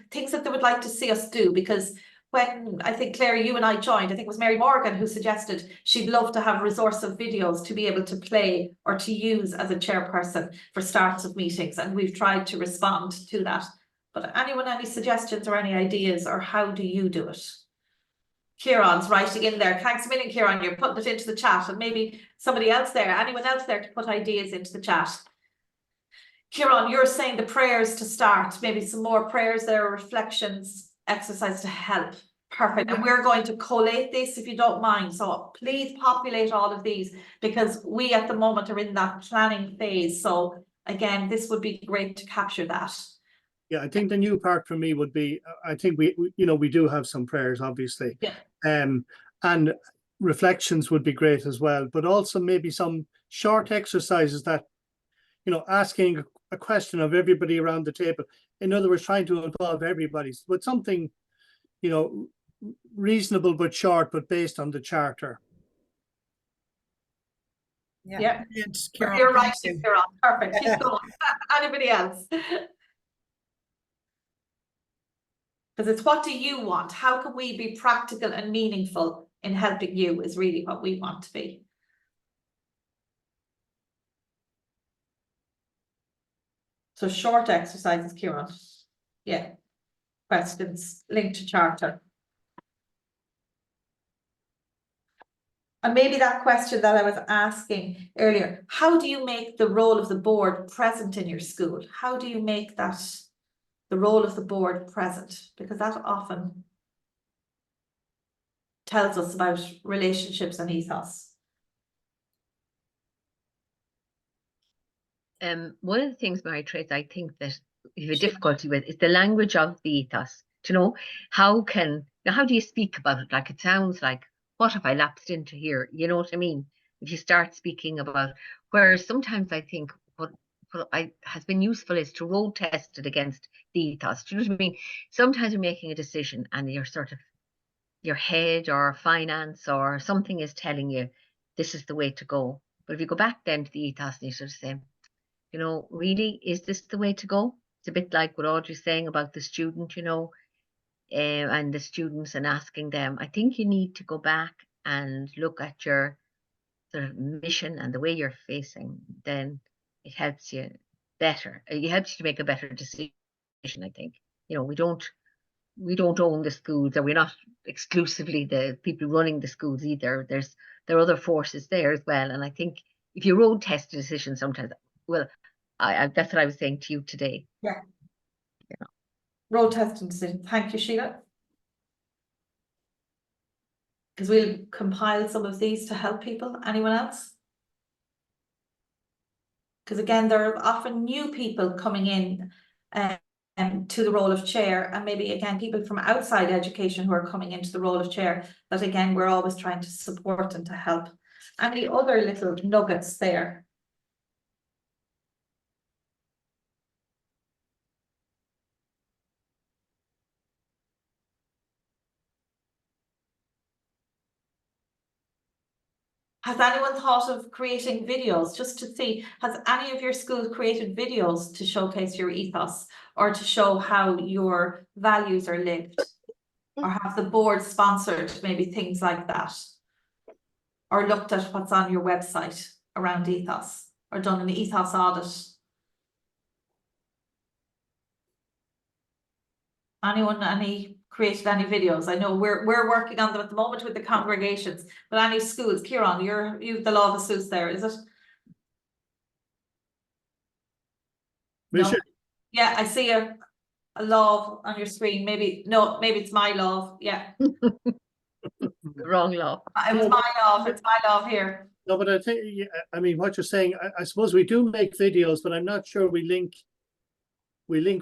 things that they would like to see us do? Because when I think, Claire, you and I joined, I think it was Mary Morgan who suggested she'd love to have resource of videos to be able to play or to use as a chairperson for starts of meetings, and we've tried to respond to that. But anyone, any suggestions or any ideas, or how do you do it? Kieran's writing in there. Thanks a million, Kieran. You're putting it into the chat, and maybe somebody else there, anyone else there to put ideas into the chat. Kieran, you're saying the prayers to start, maybe some more prayers there, reflections, exercise to help. Perfect. And we're going to collate this, if you don't mind. So please populate all of these, because we at the moment are in that planning phase. So again, this would be great to capture that. Yeah, I think the new part for me would be, I think we do have some prayers, obviously. Yeah. And reflections would be great as well, but also maybe some short exercises that, asking a question of everybody around the table. In other words, trying to involve everybody, but something, reasonable but short, but based on the charter. Yeah. Kieran, You're right, thank you. Kieran. Perfect. Keep going. Anybody else? Because it's, what do you want? How can we be practical and meaningful in helping you, is really what we want to be. So short exercises, Kieran. Yeah. Questions linked to charter. And maybe that question that I was asking earlier, how do you make the role of the board present in your school? How do you make that the role of the board present? Because that often tells us about relationships and ethos. One of the things, Mary Trace, I think that you have a difficulty with is the language of the ethos. Do you know, how do you speak about it? Like, it sounds like, what have I lapsed into here? You know what I mean? If you start speaking about, whereas sometimes I think what has been useful is to road test it against the ethos. Do you know what I mean? Sometimes you're making a decision and you're sort of, your head or finance or something is telling you this is the way to go. But if you go back then to the ethos and you sort of say, really, is this the way to go? It's a bit like what Audrey's saying about the student, and the students, and asking them. I think you need to go back and look at your sort of mission and the way you're facing. Then it helps you better. It helps you to make a better decision, I think. We don't own the schools, or we're not exclusively the people running the schools either. There are other forces there as well. And I think if you road test a decision sometimes, well, that's what I was saying to you today. Yeah. Road testing decision. Thank you, Sheila. Because we'll compile some of these to help people. Anyone else? Because again, there are often new people coming in to the role of chair, and maybe again people from outside education who are coming into the role of chair, that again we're always trying to support and to help. Any other little nuggets there? Has anyone thought of creating videos just to see, has any of your schools created videos to showcase your ethos or to show how your values are lived? Or have the board sponsored maybe things like that? Or looked at what's on your website around ethos, or done an ethos audit? Anyone, created any videos? I know we're working on them at the moment with the congregations, but any schools, Kieran, you've the law of the Seuss there, is it? No? Richard, Yeah, I see a love on your screen. Maybe it's my love. Yeah, Wrong law. it's my love. It's my love here. no, but I think, yeah, I mean, what you're saying, I suppose we do make videos, but I'm not sure we link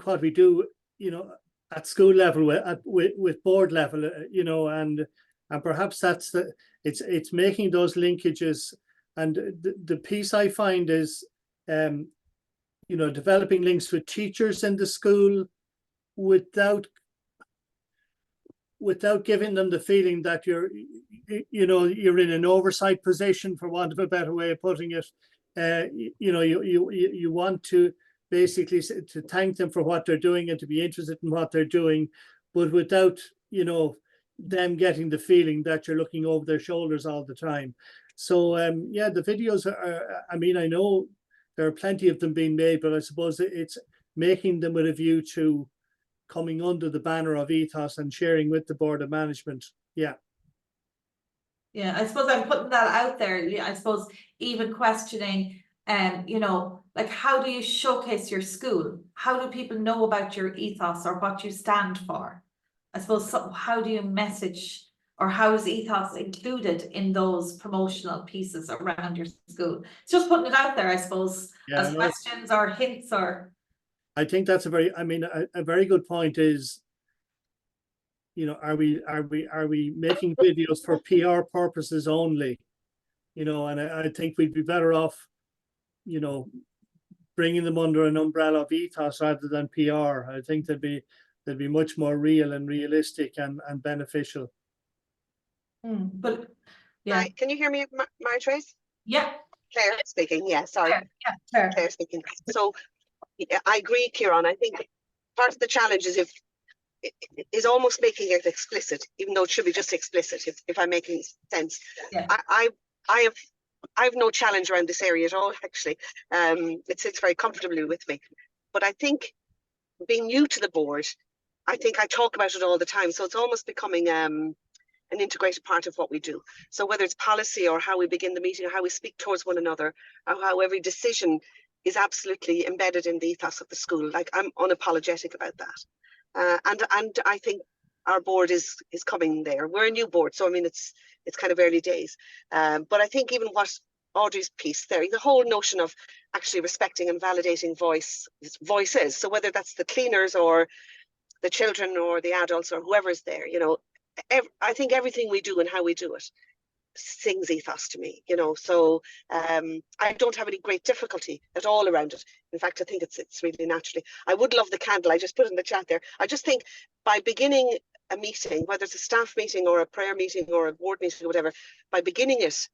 what we do, you know, at school level with board level, you know, and perhaps that's it's making those linkages. And the piece I find is, you know, developing links with teachers in the school without giving them the feeling that you're in an oversight position, for want of a better way of putting it. You know, you want to basically to thank them for what they're doing and to be interested in what they're doing, but without, you know, them getting the feeling that you're looking over their shoulders all the time. So yeah, the videos are, I mean, I know there are plenty of them being made, but I suppose it's making them with a view to coming under the banner of Ethos and sharing with the board of management. Yeah. Yeah, I suppose I'm putting that out there. I suppose even questioning, you know, like, how do you showcase your school? How do people know about your ethos or what you stand for? I suppose, how do you message, or how is ethos included in those promotional pieces around your school? It's just putting it out there, I suppose, Yeah, as questions or hints. Or I think that's a very good point. Is, you know, are we making videos for PR purposes only? You know, and I think we'd be better off, you know, bringing them under an umbrella of Ethos rather than PR. I think they'd be much more real and realistic and beneficial. but yeah. Hi, can you hear me, Mary-Trace? Yeah. Claire speaking. Yeah, sorry. Claire. Claire speaking. So yeah, I agree, Kieran. I think part of the challenge is almost making it explicit, even though it should be just explicit, if I'm making sense. Yeah. I have no challenge around this area at all, actually. It sits very comfortably with me. But I think being new to the board, I think I talk about it all the time. So it's almost becoming an integrated part of what we do. So whether it's policy or how we begin the meeting or how we speak towards one another, or how every decision is absolutely embedded in the ethos of the school. Like, I'm unapologetic about that. And I think our board is coming there. We're a new board, so I mean it's kind of early days. But I think even what Audrey's piece there, the whole notion of actually respecting and validating voices. So whether that's the cleaners or the children or the adults or whoever's there, you know, I think everything we do and how we do it sings ethos to me, you know. So I don't have any great difficulty at all around it. In fact, I think it's really naturally. I would love the candle. I just put it in the chat there. I just think by beginning a meeting, whether it's a staff meeting or a prayer meeting or a board meeting or whatever, by beginning it,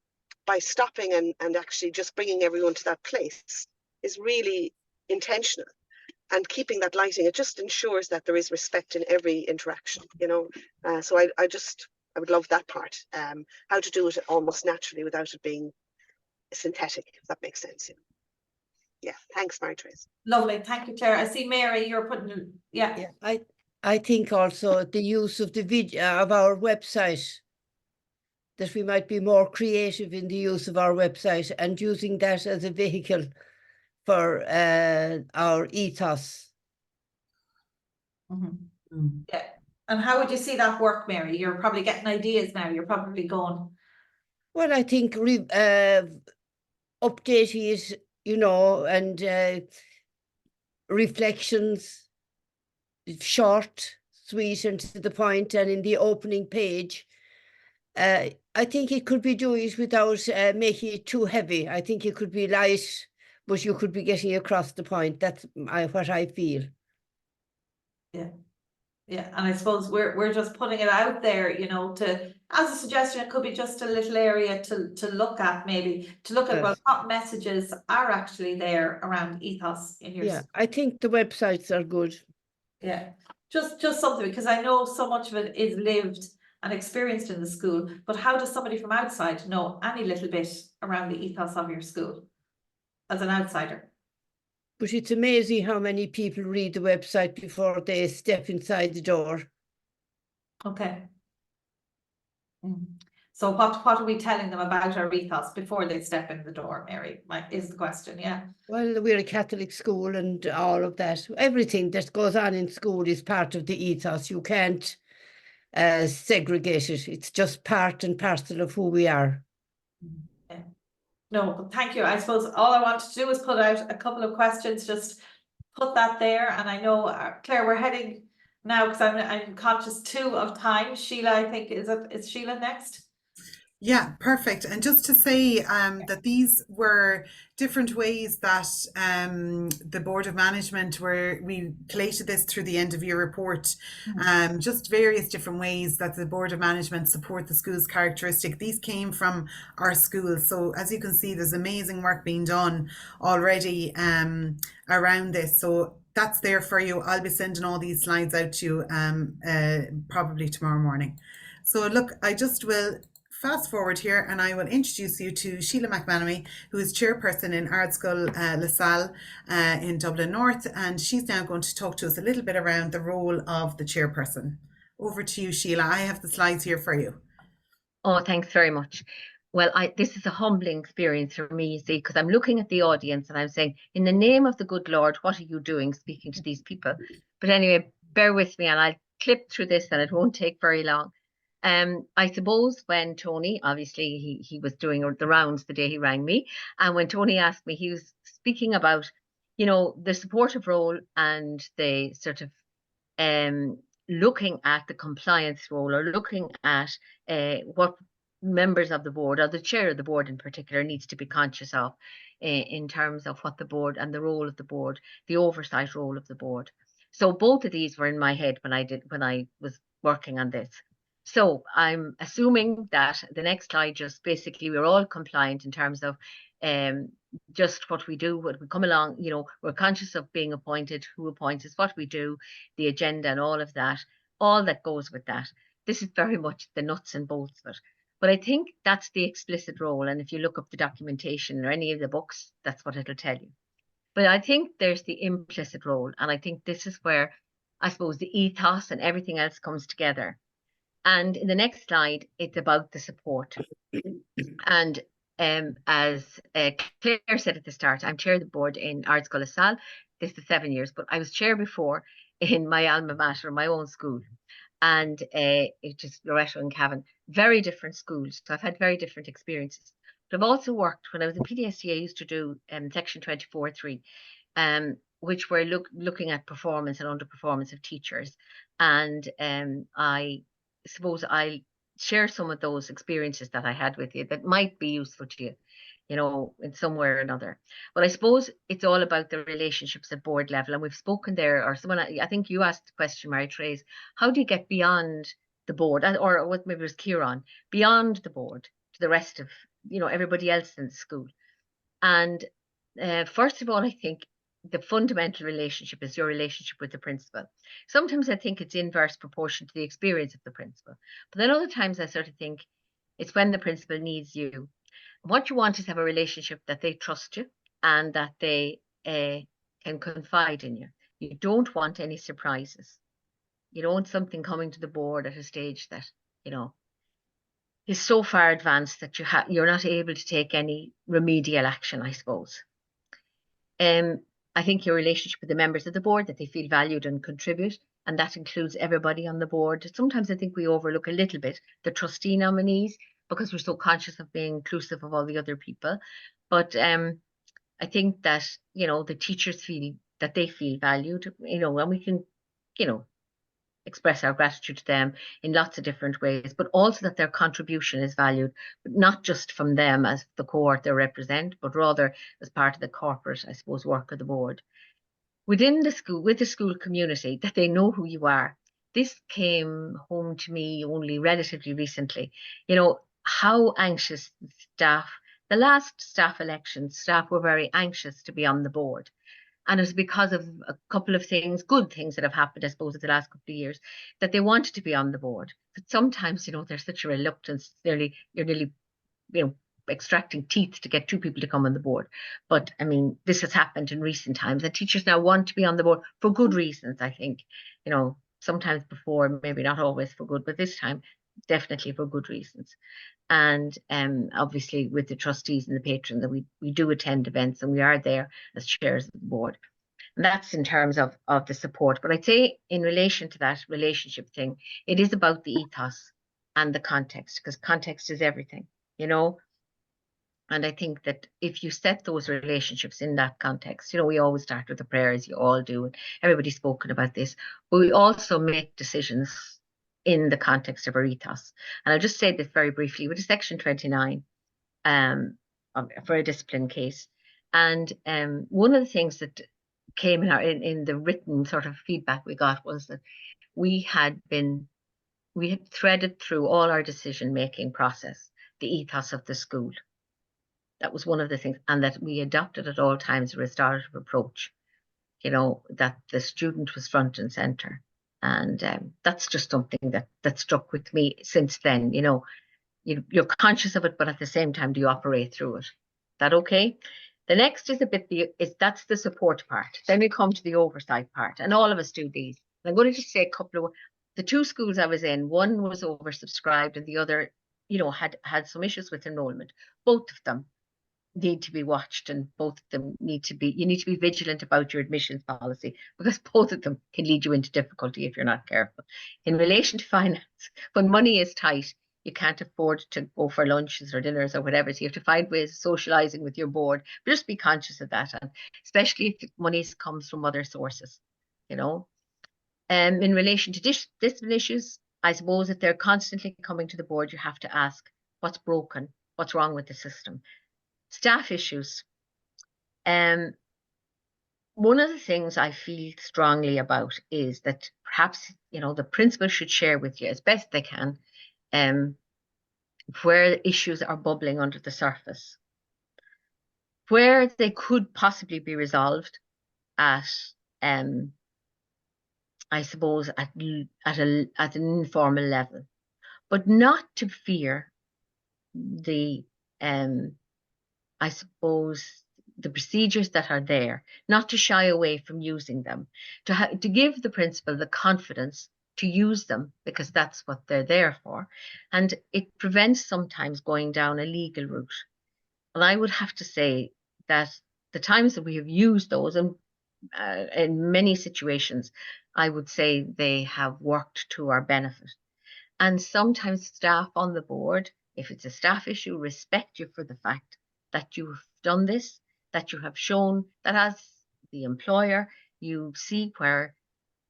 by stopping and actually just bringing everyone to that place is really intentional. And keeping that lighting, it just ensures that there is respect in every interaction, you know. So I would love that part, how to do it almost naturally without it being synthetic, if that makes sense. Yeah, thanks, Mary-Trace. Lovely, thank you, Claire. I see Mary, you're putting, yeah. I think also the use of the video of our website, that we might be more creative in the use of our website and using that as a vehicle for our ethos. Yeah. And how would you see that work, Mary? You're probably getting ideas now. You're probably going. Well, I think updating it, you know, and reflections short, sweet, and to the point, and in the opening page. I think it could be doing it without making it too heavy. I think it could be light, but you could be getting across the point. That's what I feel. Yeah. Yeah, and I suppose we're just putting it out there, you know, to, as a suggestion, it could be just a little area to look at, maybe to look at, well, Yes. what messages are actually there around ethos in your Yeah, school. I think the websites are good. Yeah, just something, because I know so much of it is lived and experienced in the school, but how does somebody from outside know any little bit around the ethos of your school as an outsider? But it's amazing how many people read the website before they step inside the door. Okay. So what are we telling them about our ethos before they step in the door, Mary? Is the question, yeah. Well, we're a Catholic school and all of that. Everything that goes on in school is part of the ethos. You can't segregate it. It's just part and parcel of who we are. Yeah. No, but thank you. I suppose all I wanted to do was put out a couple of questions, just put that there. And I know, Claire, we're heading now, because I'm conscious too of time. Sheila, I think, is Sheila next? Yeah, perfect. And just to say that these were different ways that the Board of Management we collated this through the end of year report, just various different ways that the Board of Management support the school's characteristic. These came from our schools. So as you can see, there's amazing work being done already around this. So that's there for you. I'll be sending all these slides out to you probably tomorrow morning. So look, I just will fast forward here and I will introduce you to Sheila McManamy, who is chairperson in Ardscoil LaSalle in Dublin North, and she's now going to talk to us a little bit around the role of the chairperson. Over to you, Sheila. I have the slides here for you. Oh, thanks very much. Well, this is a humbling experience for me, you see, because I'm looking at the audience and I'm saying, in the name of the good Lord, what are you doing speaking to these people? But anyway, bear with me and I'll clip through this and it won't take very long. I suppose when Tony, obviously he was doing the rounds the day he rang me, and when Tony asked me, he was speaking about, you know, the supportive role and the sort of looking at the compliance role, or looking at what members of the board, or the chair of the board in particular, needs to be conscious of in terms of what the board and the role of the board, the oversight role of the board. So both of these were in my head when I was working on this. So I'm assuming that the next slide, just basically we're all compliant in terms of just what we do, what we come along, you know, we're conscious of being appointed, who appoints us, what we do, the agenda and all of that, all that goes with that. This is very much the nuts and bolts of it. But I think that's the explicit role. And if you look up the documentation or any of the books, that's what it'll tell you. But I think there's the implicit role. And I think this is where I suppose the ethos and everything else comes together. And in the next slide, it's about the support. And as Claire said at the start, I'm chair of the board in Ardscoil LaSalle. This is 7 years, but I was chair before in my alma mater, my own school. And it's just Loretto and Cavan, very different schools. So I've had very different experiences. But I've also worked, when I was in PDSC, I used to do section 24.3, which were looking at performance and underperformance of teachers. And I suppose I'll share some of those experiences that I had with you that might be useful to you, you know, in some way or another. But I suppose it's all about the relationships at board level. And we've spoken there, or someone, I think you asked the question, Mary Trace, how do you get beyond the board, or what maybe it was Kieran, beyond the board to the rest of, you know, everybody else in the school? And first of all, I think the fundamental relationship is your relationship with the principal. Sometimes I think it's inverse proportion to the experience of the principal. But then other times I sort of think it's when the principal needs you. What you want is to have a relationship that they trust you and that they can confide in you. You don't want any surprises. You don't want something coming to the board at a stage that, you know, is so far advanced that you're not able to take any remedial action, I suppose. I think your relationship with the members of the board, that they feel valued and contribute, and that includes everybody on the board. Sometimes I think we overlook a little bit the trustee nominees because we're so conscious of being inclusive of all the other people. But I think that, you know, the teachers feel that they feel valued, you know, and we can express our gratitude to them in lots of different ways, but also that their contribution is valued, but not just from them as the cohort they represent, but rather as part of the corporate, I suppose, work of the board. Within the school, with the school community, that they know who you are. This came home to me only relatively recently. How anxious staff, the last staff elections, staff were very anxious to be on the board. And it was because of a couple of things, good things that have happened, I suppose, in the last couple of years, that they wanted to be on the board. But sometimes, there's such a reluctance, you're nearly, extracting teeth to get two people to come on the board. But I mean, this has happened in recent times, and teachers now want to be on the board for good reasons, I think. Sometimes before, maybe not always for good, but this time, definitely for good reasons. And obviously with the trustees and the patrons, that we do attend events, and we are there as chairs of the board. And that's in terms of the support. But I'd say in relation to that relationship thing, it is about the ethos and the context, because context is everything, And I think that if you set those relationships in that context, we always start with the prayers, you all do, and everybody's spoken about this, but we also make decisions in the context of our ethos. And I'll just say this very briefly with Section 29 for a discipline case. And one of the things that came in the written sort of feedback we got was that we had threaded through all our decision-making process the ethos of the school. That was one of the things, and that we adopted at all times a restorative approach, that the student was front and center. And that's just something that stuck with me since then. You're conscious of it, but at the same time, do you operate through it? Is that okay? The next is that's the support part. Then we come to the oversight part, and all of us do these. And I'm going to just say a couple of the two schools I was in. One was oversubscribed, and the other, had some issues with enrollment. Both of them need to be watched, and both of them you need to be vigilant about your admissions policy, because both of them can lead you into difficulty if you're not careful. In relation to finance, when money is tight, you can't afford to go for lunches or dinners or whatever, so you have to find ways of socializing with your board. But just be conscious of that, and especially if the money comes from other sources, in relation to discipline issues, I suppose if they're constantly coming to the board, you have to ask what's broken, what's wrong with the system. Staff issues. One of the things I feel strongly about is that perhaps, the principal should share with you as best they can where issues are bubbling under the surface, where they could possibly be resolved at, I suppose, at an informal level, but not to fear the I suppose the procedures that are there, not to shy away from using them, to give the principal the confidence to use them, because that's what they're there for. And it prevents sometimes going down a legal route. And I would have to say that the times that we have used those, and in many situations, I would say they have worked to our benefit. And sometimes staff on the board, if it's a staff issue, respect you for the fact that you've done this, that you have shown that as the employer, you see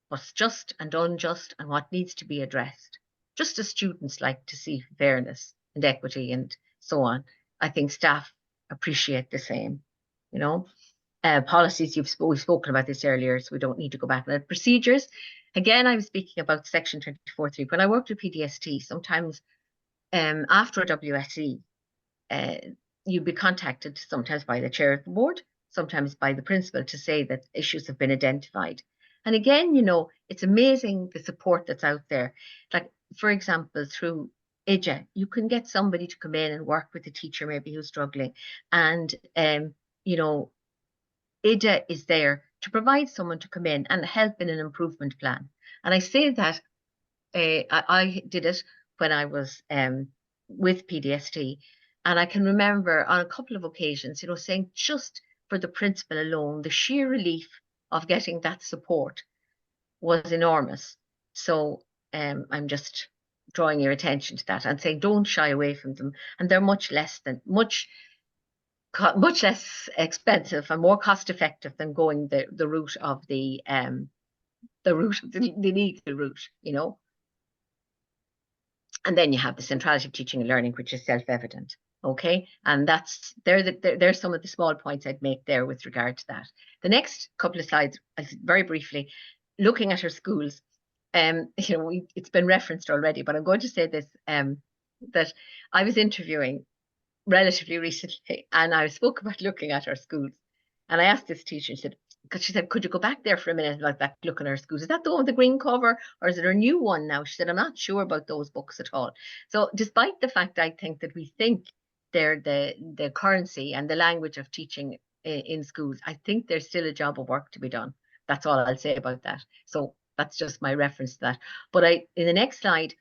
what's just and unjust and what needs to be addressed. Just as students like to see fairness and equity and so on, I think staff appreciate the same, Policies, we've spoken about this earlier, so we don't need to go back on that. Procedures, again, I was speaking about Section 24.3. When I worked with PDST, sometimes after a WSE, you'd be contacted sometimes by the chair of the board, sometimes by the principal, to say that issues have been identified. And again, it's amazing the support that's out there. Like, for example, through IJA, you can get somebody to come in and work with a teacher maybe who's struggling. And, IJA is there to provide someone to come in and help in an improvement plan. And I say that I did it when I was with PDST. And I can remember on a couple of occasions, saying just for the principal alone, the sheer relief of getting that support was enormous. So I'm just drawing your attention to that and saying don't shy away from them. And they're much less expensive and more cost effective than going the route of the the route, the legal route, you know. And then you have the centrality of teaching and learning, which is self-evident. Okay, and there's some of the small points I'd make there with regard to that. The next couple of slides, very briefly, looking at our schools. You know, it's been referenced already, but I'm going to say this, that I was interviewing relatively recently, and I spoke about looking at our schools, and I asked this teacher, because she said, could you go back there for a minute, like that, look at our schools? Is that the one with the green cover, or is it a new one now? She said, I'm not sure about those books at all. So despite the fact I think that we think they're the currency and the language of teaching in schools, I think there's still a job of work to be done. That's all I'll say about that. So that's just my reference to that. But in the next slide,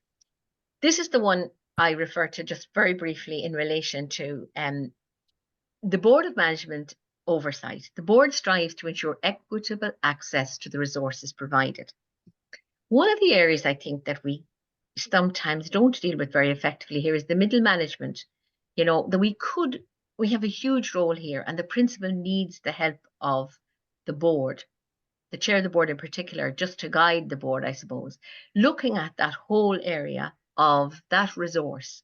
this is the one I refer to just very briefly in relation to the Board of Management oversight. The board strives to ensure equitable access to the resources provided. One of the areas I think that we sometimes don't deal with very effectively here is the middle management. You know, that we have a huge role here, and the principal needs the help of the board, the chair of the board in particular, just to guide the board, I suppose, looking at that whole area of that resource.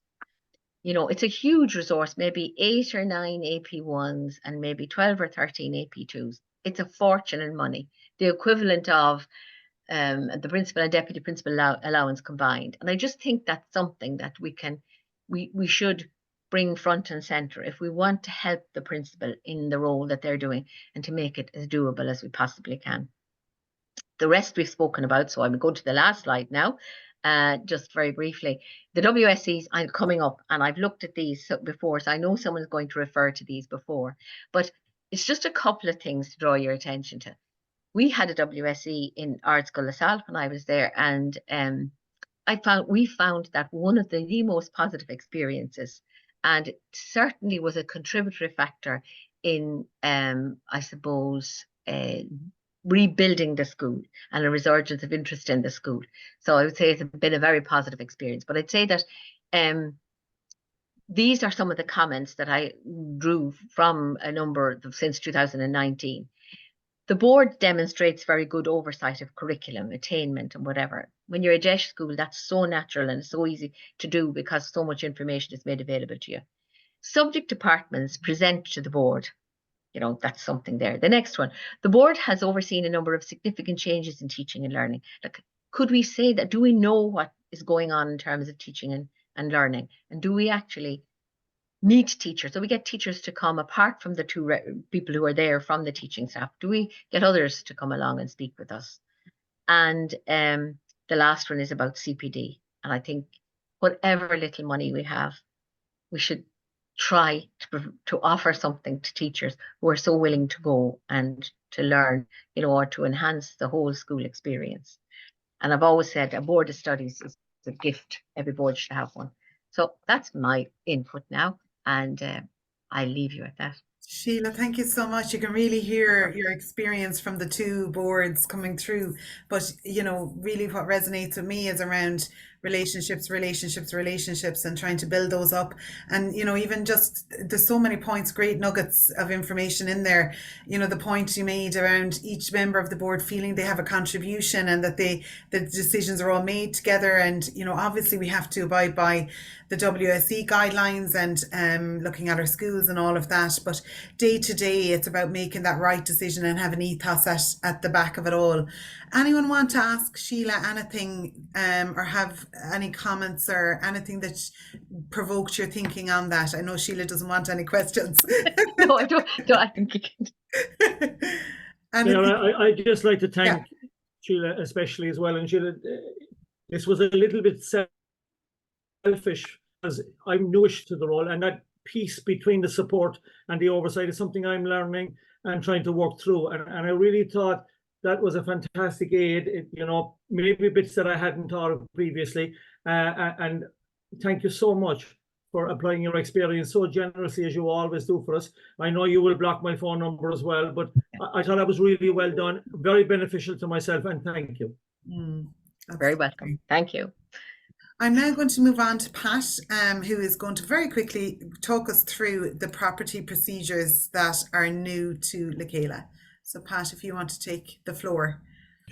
You know, it's a huge resource, maybe 8 or 9 AP1s and maybe 12 or 13 AP2s. It's a fortune in money, the equivalent of the principal and deputy principal allowance combined. And I just think that's something that we should bring front and center if we want to help the principal in the role that they're doing and to make it as doable as we possibly can. The rest we've spoken about, so I'm going to the last slide now. Just very briefly, the WSEs are coming up, and I've looked at these before, so I know someone's going to refer to these before, but it's just a couple of things to draw your attention to. We had a WSE in Ardscoil LaSalle when I was there, and we found that one of the most positive experiences, and it certainly was a contributory factor in, I suppose, rebuilding the school and a resurgence of interest in the school. So I would say it's been a very positive experience. But I'd say that these are some of the comments that I drew from a number since 2019. The board demonstrates very good oversight of curriculum, attainment and whatever. When you're a DEIS school, that's so natural and so easy to do because so much information is made available to you. Subject departments present to the board. You know, that's something there. The next one, the board has overseen a number of significant changes in teaching and learning. Like, could we say that, do we know what is going on in terms of teaching and learning? And do we actually meet teachers? So we get teachers to come apart from the two people who are there from the teaching staff. Do we get others to come along and speak with us? And the last one is about CPD. And I think whatever little money we have, we should try to offer something to teachers who are so willing to go and to learn, you know, or to enhance the whole school experience. And I've always said a board of studies is a gift. Every board should have one. So that's my input now, and I'll leave you at that. Sheila, thank you so much. You can really hear your experience from the two boards coming through. But, you know, really what resonates with me is around relationships, and trying to build those up. And, you know, even just there's so many points, great nuggets of information in there. You know, the point you made around each member of the board feeling they have a contribution and that the decisions are all made together. And, you know, obviously we have to abide by the WSE guidelines and looking at our schools and all of that. But day to day, it's about making that right decision and having ethos at the back of it all. Anyone want to ask Sheila anything or have any comments or anything that provoked your thinking on that? I know Sheila doesn't want any questions. No, I don't. I think you can. Yeah, I'd just like to thank Sheila especially as well. And Sheila, this was a little bit selfish as I'm newish to the role, and that piece between the support and the oversight is something I'm learning and trying to work through. And I really thought that was a fantastic aid. You know, maybe bits that I hadn't thought of previously. And thank you so much for applying your experience so generously as you always do for us. I know you will block my phone number as well, but I thought that was really well done, very beneficial to myself, and thank you. Very welcome. Thank you. I'm now going to move on to Pat, who is going to very quickly talk us through the property procedures that are new to Chéile. So Pat, if you want to take the floor.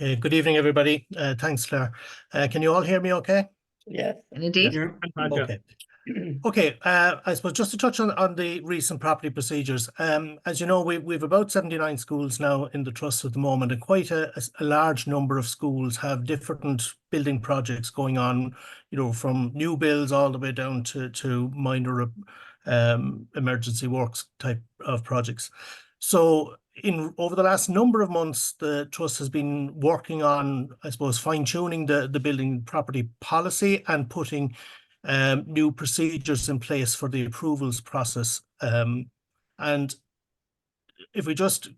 Okay, good evening, everybody. Thanks, Claire. Can you all hear me okay? Yeah. Indeed. Yeah. Okay. Okay, I suppose just to touch on the recent property procedures. As you know, we've about 79 schools now in the trust at the moment, and quite a large number of schools have different building projects going on, you know, from new builds all the way down to minor emergency works type of projects. So over the last number of months, the trust has been working on, I suppose, fine-tuning the building property policy and putting new procedures in place for the approvals process. And if we just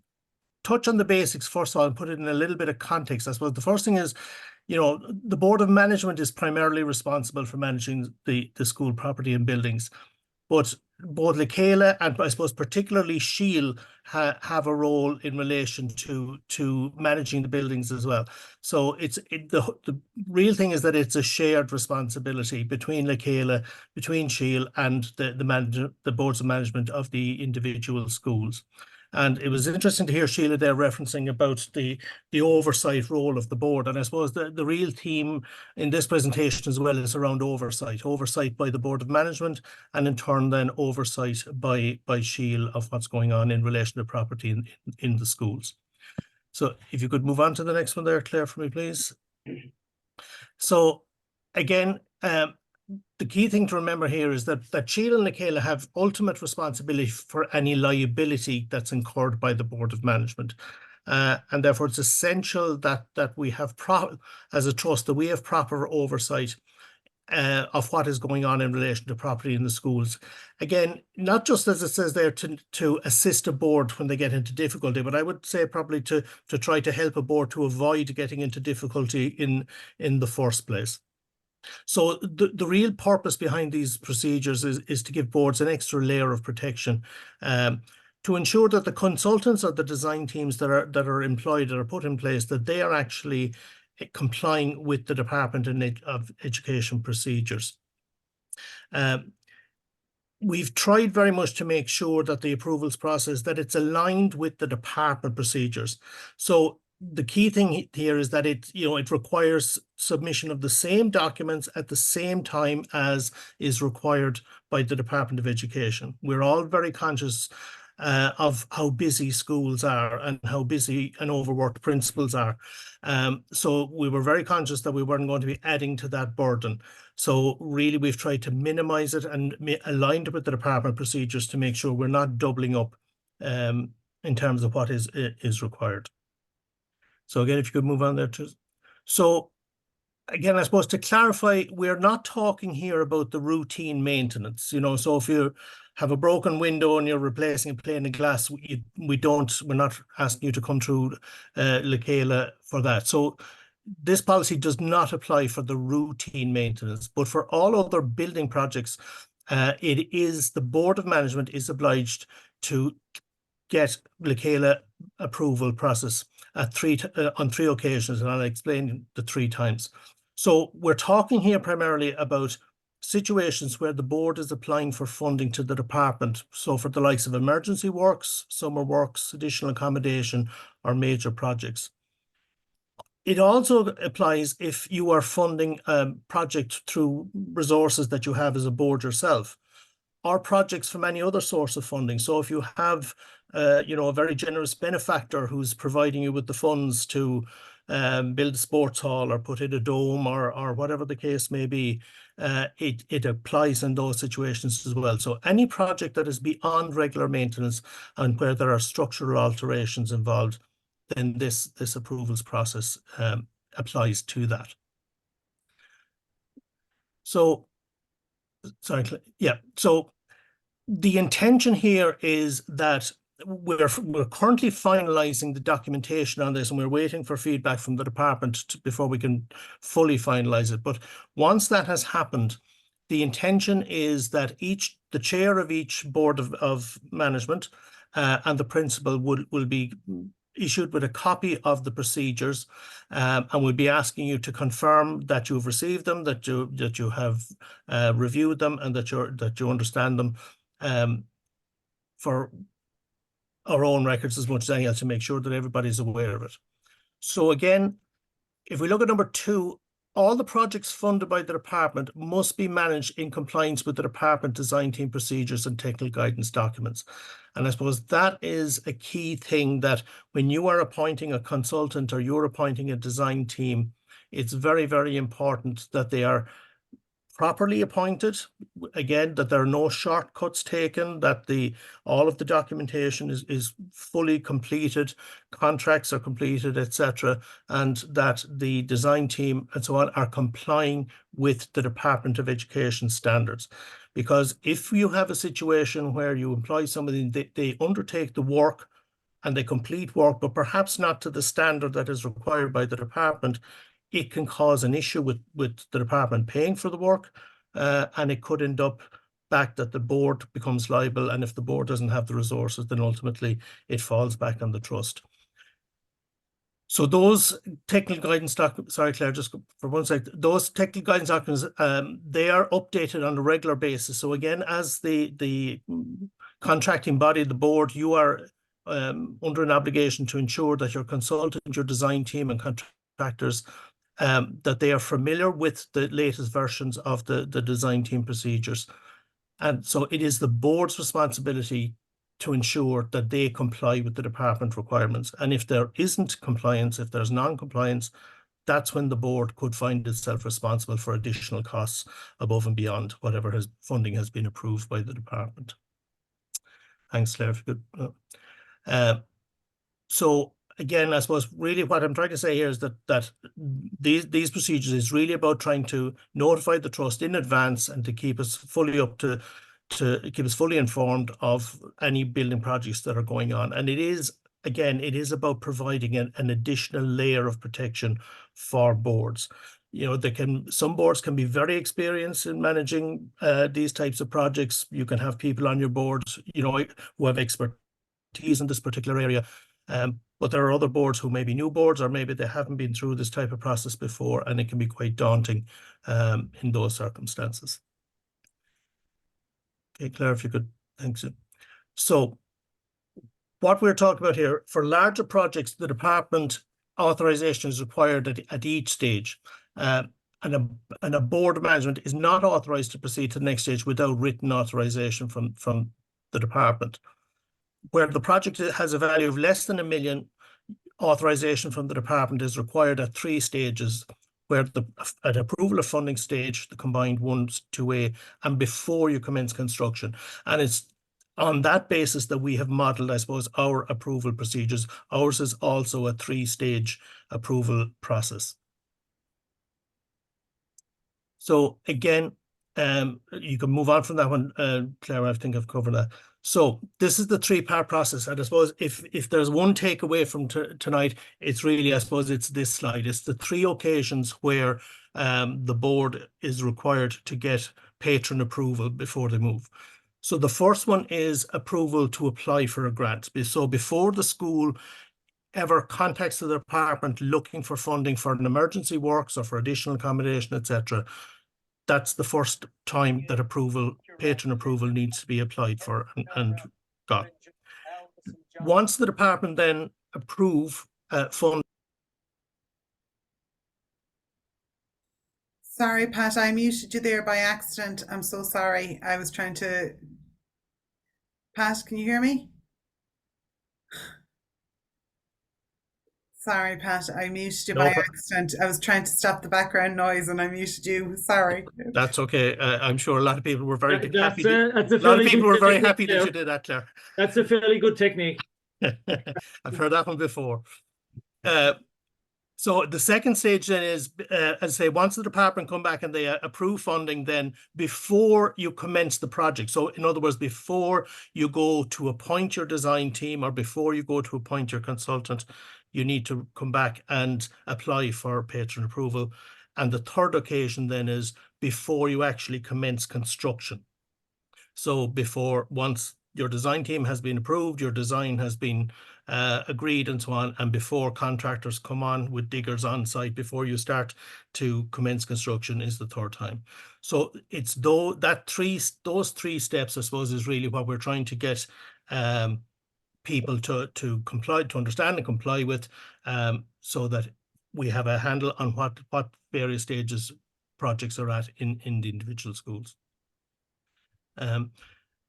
touch on the basics first of all and put it in a little bit of context, I suppose the first thing is, you know, the Board of Management is primarily responsible for managing the school property and buildings. But both Chéile and I suppose particularly Chéile have a role in relation to managing the buildings as well. So the real thing is that it's a shared responsibility between Chéile, between Chéile and the boards of management of the individual schools. And it was interesting to hear Sheila there referencing about the oversight role of the board. And I suppose the real theme in this presentation as well is around oversight by the Board of Management, and in turn then oversight by Sheila of what's going on in relation to property in the schools. So if you could move on to the next one there, Claire, for me, please. So again, the key thing to remember here is that Chéile and Chéile have ultimate responsibility for any liability that's incurred by the Board of Management. And therefore it's essential that we have, as a trust, that we have proper oversight of what is going on in relation to property in the schools. Again, not just as it says there to assist a board when they get into difficulty, but I would say probably to try to help a board to avoid getting into difficulty in the first place. So the real purpose behind these procedures is to give boards an extra layer of protection, to ensure that the consultants or the design teams that are employed, that are put in place, that they are actually complying with the Department of Education procedures. We've tried very much to make sure that the approvals process, that it's aligned with the department procedures. So the key thing here is that it requires submission of the same documents at the same time as is required by the Department of Education. We're all very conscious of how busy schools are and how busy and overworked principals are. So we were very conscious that we weren't going to be adding to that burden. So really we've tried to minimize it and aligned it with the department procedures to make sure we're not doubling up in terms of what is required. So again, if you could move on there too. So again, I suppose to clarify, we're not talking here about the routine maintenance, so if you have a broken window and you're replacing a pane of glass, we're not asking you to come through Chéile for that. So this policy does not apply for the routine maintenance, but for all other building projects, the Board of Management is obliged to get Chéile approval process on 3 occasions, and I'll explain the 3 times. So we're talking here primarily about situations where the board is applying for funding to the department. So for the likes of emergency works, summer works, additional accommodation, or major projects. It also applies if you are funding a project through resources that you have as a board yourself, or projects from any other source of funding. So if you have a very generous benefactor who's providing you with the funds to build a sports hall or put in a dome or whatever the case may be, it applies in those situations as well. So any project that is beyond regular maintenance and where there are structural alterations involved, then this approvals process applies to that. So, sorry, yeah. So the intention here is that we're currently finalizing the documentation on this, and we're waiting for feedback from the department before we can fully finalize it. But once that has happened, the intention is that the chair of each board of management and the principal will be issued with a copy of the procedures, and we'll be asking you to confirm that you've received them, that you have reviewed them, and that you understand them, for our own records as much as anything else, to make sure that everybody's aware of it. So again, if we look at number 2, all the projects funded by the department must be managed in compliance with the department design team procedures and technical guidance documents. And I suppose that is a key thing, that when you are appointing a consultant or you're appointing a design team, it's very, very important that they are properly appointed. Again, that there are no shortcuts taken, that all of the documentation is fully completed, contracts are completed, etc., and that the design team and so on are complying with the Department of Education standards. Because if you have a situation where you employ somebody, they undertake the work and they complete work, but perhaps not to the standard that is required by the department, it can cause an issue with the department paying for the work, and it could end up back that the board becomes liable, and if the board doesn't have the resources, then ultimately it falls back on the trust. So those technical guidance documents, sorry Claire, just for one sec, those technical guidance documents, they are updated on a regular basis. So again, as the contracting body, the board, you are under an obligation to ensure that your consultant, your design team and contractors, that they are familiar with the latest versions of the design team procedures. And so it is the board's responsibility to ensure that they comply with the department requirements. And if there isn't compliance, if there's non-compliance, that's when the board could find itself responsible for additional costs above and beyond whatever funding has been approved by the department. Thanks, Claire. If you could. So again, I suppose really what I'm trying to say here is that these procedures is really about trying to notify the trust in advance and to keep us fully keep us fully informed of any building projects that are going on. And it is about providing an additional layer of protection for boards. You know, some boards can be very experienced in managing these types of projects. You can have people on your boards, you know, who have expertise in this particular area. But there are other boards who may be new boards, or maybe they haven't been through this type of process before, and it can be quite daunting in those circumstances. Okay, Claire, if you could, thanks. So what we're talking about here, for larger projects, the department authorization is required at each stage. And a board of management is not authorized to proceed to the next stage without written authorization from the department. Where the project has a value of less than $1 million, authorization from the department is required at 3 stages, where at approval of funding stage, the combined 1, 2A, and before you commence construction. And it's on that basis that we have modeled, I suppose, our approval procedures. Ours is also a 3-stage approval process. So again, you can move on from that one, Claire. I think I've covered that. So this is the 3-part process. And I suppose if there's one takeaway from tonight, it's really, I suppose, it's this slide. It's the 3 occasions where the board is required to get patron approval before they move. So the first one is approval to apply for a grant. So before the school ever contacts the department looking for funding for an emergency works or for additional accommodation, etc., that's the first time that patron approval needs to be applied for and got. Once the department then approve fund. Sorry, Pat, I muted you there by accident. I'm so sorry. I was trying to. Pat, can you hear me? Sorry, Pat, I muted you by accident. I was trying to stop the background noise and I muted you. Sorry. That's okay. I'm sure a lot of people were very happy. A lot of people were very happy that you did that, Claire. That's a fairly good technique. I've heard that one before. So the second stage then is, as I say, once the department come back and they approve funding, then before you commence the project. So in other words, before you go to appoint your design team or before you go to appoint your consultant, you need to come back and apply for patron approval. And the third occasion then is before you actually commence construction. So once your design team has been approved, your design has been agreed and so on, and before contractors come on with diggers on site, before you start to commence construction is the third time. So it's those 3 steps, I suppose, is really what we're trying to get people to comply, to understand and comply with, so that we have a handle on what various stages projects are at in the individual schools.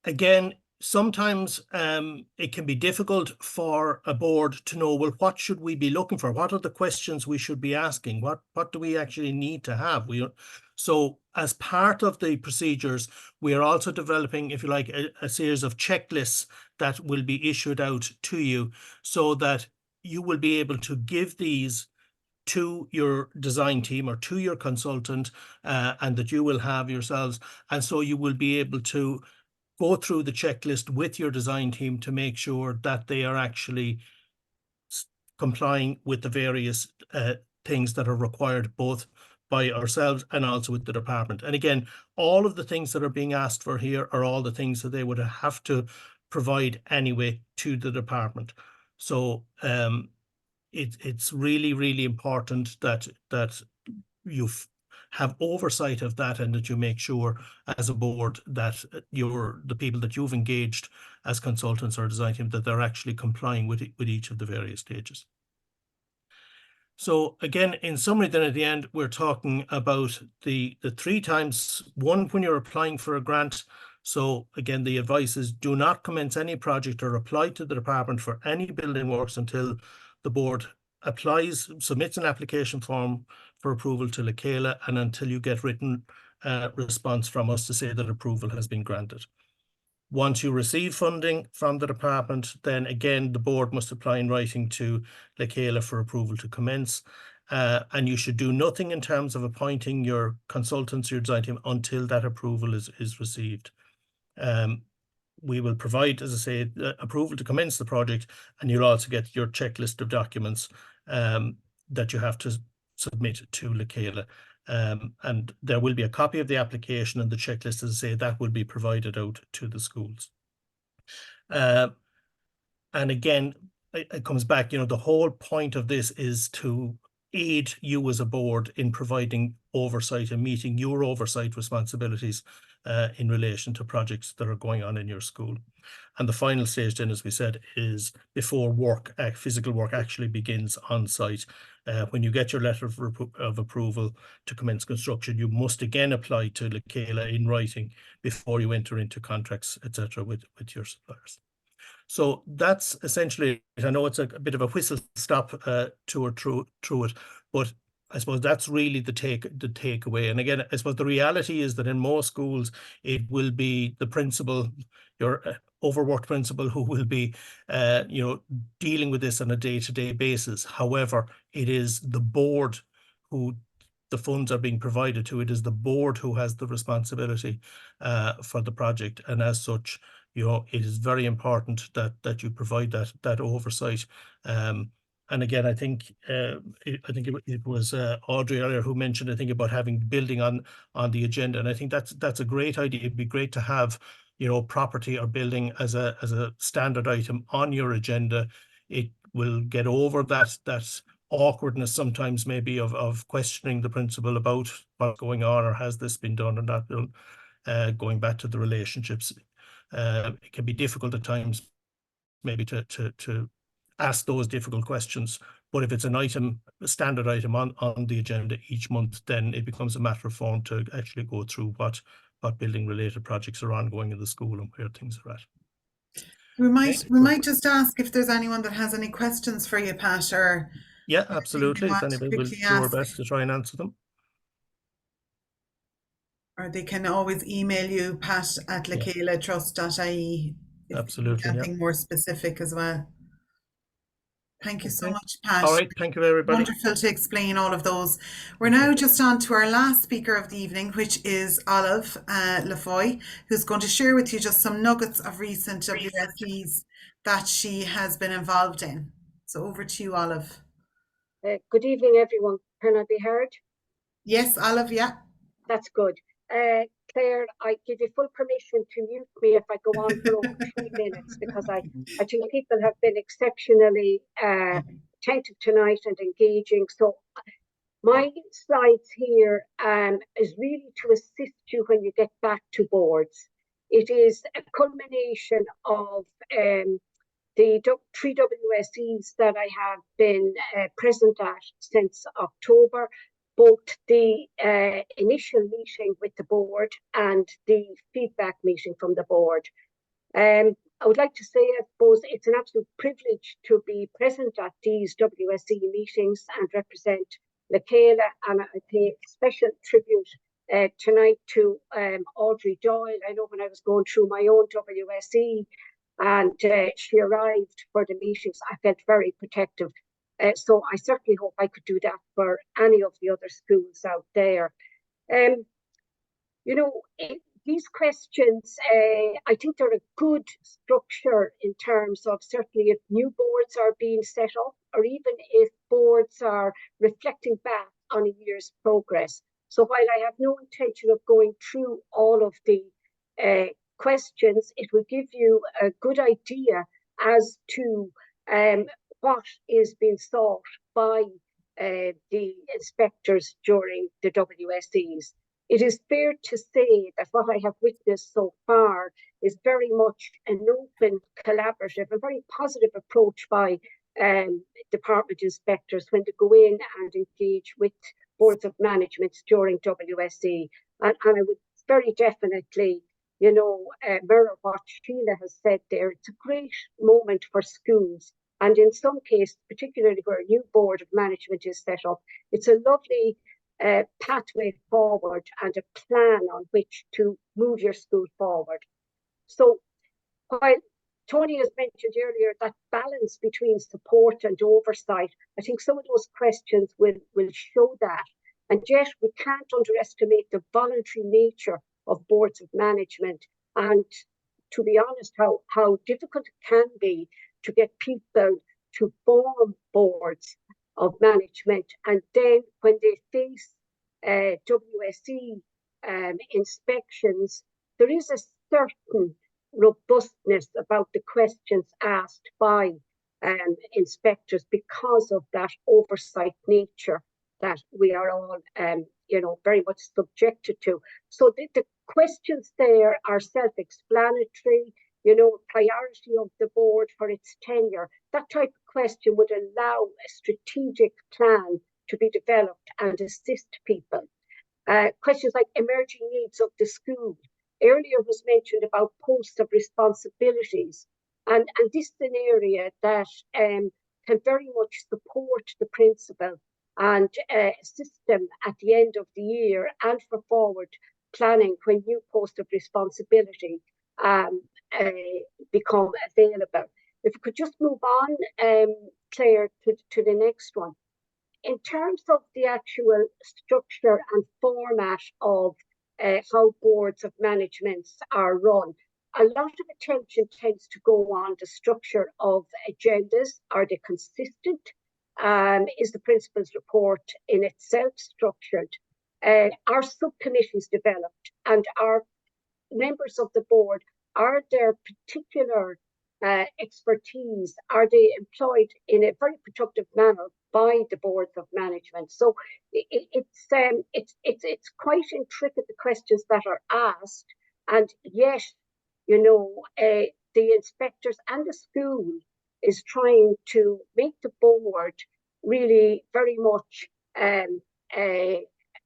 Again, sometimes it can be difficult for a board to know, well, what should we be looking for? What are the questions we should be asking? What do we actually need to have? So as part of the procedures, we are also developing, if you like, a series of checklists that will be issued out to you so that you will be able to give these to your design team or to your consultant, and that you will have yourselves. And so you will be able to go through the checklist with your design team to make sure that they are actually complying with the various things that are required both by ourselves and also with the department. And again, all of the things that are being asked for here are all the things that they would have to provide anyway to the department. So it's really, really important that you have oversight of that, and that you make sure as a board that the people that you've engaged as consultants or design team, that they're actually complying with each of the various stages. So again, in summary, then at the end, we're talking about the 3 times. One, when you're applying for a grant. So again, the advice is do not commence any project or apply to the department for any building works until the board submits an application form for approval to Chéile, and until you get written response from us to say that approval has been granted. Once you receive funding from the department, then again, the board must apply in writing to Chéile for approval to commence. And you should do nothing in terms of appointing your consultants, your design team, until that approval is received. We will provide, as I say, approval to commence the project, and you'll also get your checklist of documents that you have to submit to Chéile. And there will be a copy of the application and the checklist, as I say, that will be provided out to the schools. And again, it comes back, the whole point of this is to aid you as a board in providing oversight and meeting your oversight responsibilities in relation to projects that are going on in your school. And the final stage then, as we said, is before physical work actually begins on site. When you get your letter of approval to commence construction, you must again apply to Chéile in writing before you enter into contracts, etc., with your suppliers. So that's essentially it. I know it's a bit of a whistle stop tour through it, but I suppose that's really the takeaway. And again, I suppose the reality is that in most schools, it will be the principal, your overworked principal, who will be, dealing with this on a day-to-day basis. However, it is the board who the funds are being provided to. It is the board who has the responsibility for the project, and as such, it is very important that you provide that oversight. And again, I think it was Audrey earlier who mentioned, I think, about having building on the agenda, and I think that's a great idea. It'd be great to have property or building as a standard item on your agenda. It will get over that awkwardness sometimes, maybe, of questioning the principal about what's going on, or has this been done or not done. Going back to the relationships, it can be difficult at times, maybe to ask those difficult questions. But if it's a standard item on the agenda each month, then it becomes a matter of form to actually go through what building related projects are ongoing in the school and where things are at. We might just ask if there's anyone that has any questions for you, Pat, or yeah, absolutely. If anybody will do our best to try and answer them. Or they can always email you, pat@lachéiletrust.ie. Absolutely. Anything more specific as well. Thank you so much, Pat. All right, thank you, everybody. Wonderful to explain all of those. We're now just on to our last speaker of the evening, which is Olive Lafoy, who's going to share with you just some nuggets of recent WSEs that she has been involved in. So over to you, Olive. Good evening, everyone. Can I be heard? Yes, Olive, yeah. That's good. Claire, I give you full permission to mute me if I go on for over 3 minutes, because I think people have been exceptionally attentive tonight and engaging. So my slides here is really to assist you when you get back to boards. It is a culmination of the three WSEs that I have been present at since October, both the initial meeting with the board and the feedback meeting from the board. I would like to say, I suppose, it's an absolute privilege to be present at these WSE meetings and represent Chéile, and I pay special tribute tonight to Audrey Doyle. I know when I was going through my own WSE and she arrived for the meetings, I felt very protective. So I certainly hope I could do that for any of the other schools out there. You know, these questions, I think they're a good structure in terms of certainly if new boards are being set up, or even if boards are reflecting back on a year's progress. So while I have no intention of going through all of the questions, it will give you a good idea as to what is being sought by the inspectors during the WSEs. It is fair to say that what I have witnessed so far is very much an open, collaborative, and very positive approach by department inspectors when they go in and engage with boards of management during WSE. And I would very definitely, you know, mirror what Chéile has said there. It's a great moment for schools. And in some cases, particularly where a new board of management is set up, it's a lovely pathway forward and a plan on which to move your school forward. So while Tony has mentioned earlier that balance between support and oversight, I think some of those questions will show that. And yet we can't underestimate the voluntary nature of boards of management, and to be honest, how difficult it can be to get people to form boards of management, and then when they face WSE inspections, there is a certain robustness about the questions asked by inspectors because of that oversight nature that we are all, you know, very much subjected to. So the questions there are self-explanatory. You know, priority of the board for its tenure. That type of question would allow a strategic plan to be developed and assist people. Questions like emerging needs of the school. Earlier was mentioned about posts of responsibilities. And this is an area that can very much support the principal and assist them at the end of the year and for forward planning when new posts of responsibility become available. If we could just move on, Claire, to the next one. In terms of the actual structure and format of how boards of management are run, a lot of attention tends to go on the structure of agendas. Are they consistent? Is the principal's report in itself structured? Are subcommittees developed? And are members of the board, are there particular expertise? Are they employed in a very productive manner by the boards of management? So it's quite intricate, the questions that are asked, and yet, you know, the inspectors and the school is trying to make the board really very much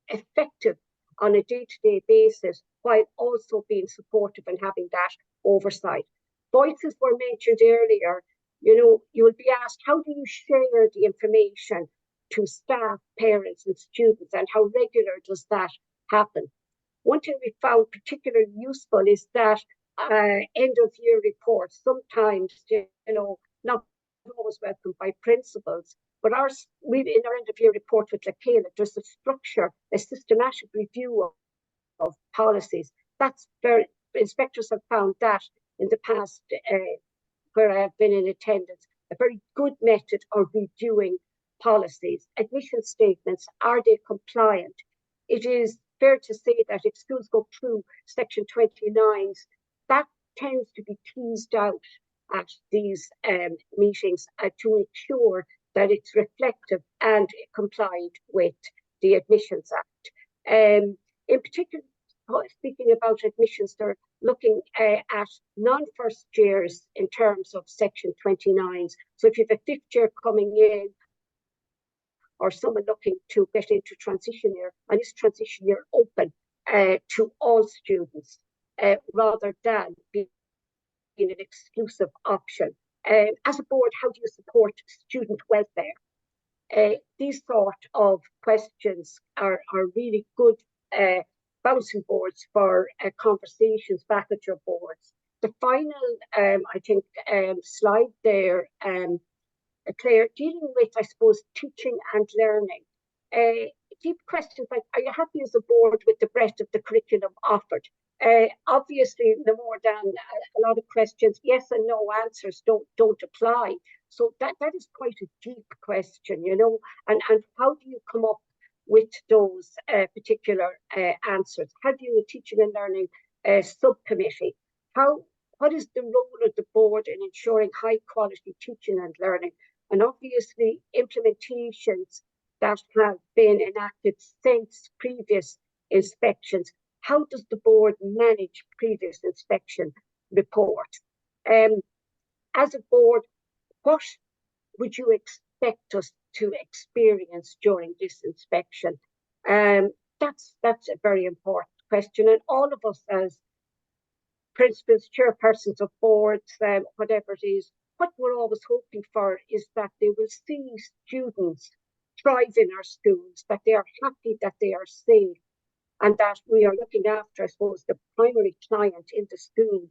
effective on a day-to-day basis, while also being supportive and having that oversight. Voices were mentioned earlier. You know, you will be asked, how do you share the information to staff, parents and students, and how regular does that happen? One thing we found particularly useful is that end of year reports, sometimes, you know, not always welcomed by principals, but in our end of year report with Chéile, there's a structure, a systematic review of policies. That's very, inspectors have found that in the past, where I have been in attendance, a very good method of reviewing policies. Admission statements, are they compliant? It is fair to say that if schools go through Section 29s, that tends to be teased out at these meetings to ensure that it's reflective and complied with the Admissions Act. In particular, speaking about admissions, there looking at non-first years in terms of Section 29s. So if you have a fifth year coming in, or someone looking to get into transition year, and is transition year open to all students rather than being an exclusive option. As a board, how do you support student welfare? These sort of questions are really good bouncing boards for conversations back at your boards. The final, I think, slide there, Claire, dealing with, I suppose, teaching and learning. Deep questions like, are you happy as a board with the breadth of the curriculum offered? Obviously, no more than a lot of questions, yes and no answers don't apply. So that is quite a deep question, you know, and how do you come up with those particular answers? Have you a teaching and learning subcommittee? What is the role of the board in ensuring high quality teaching and learning? And obviously implementations that have been enacted since previous inspections. How does the board manage previous inspection reports? As a board, what would you expect us to experience during this inspection? That's a very important question. And all of us as principals, chairpersons of boards, whatever it is, what we're always hoping for is that they will see students thrive in our schools, that they are happy, that they are safe, and that we are looking after, I suppose, the primary client in the school,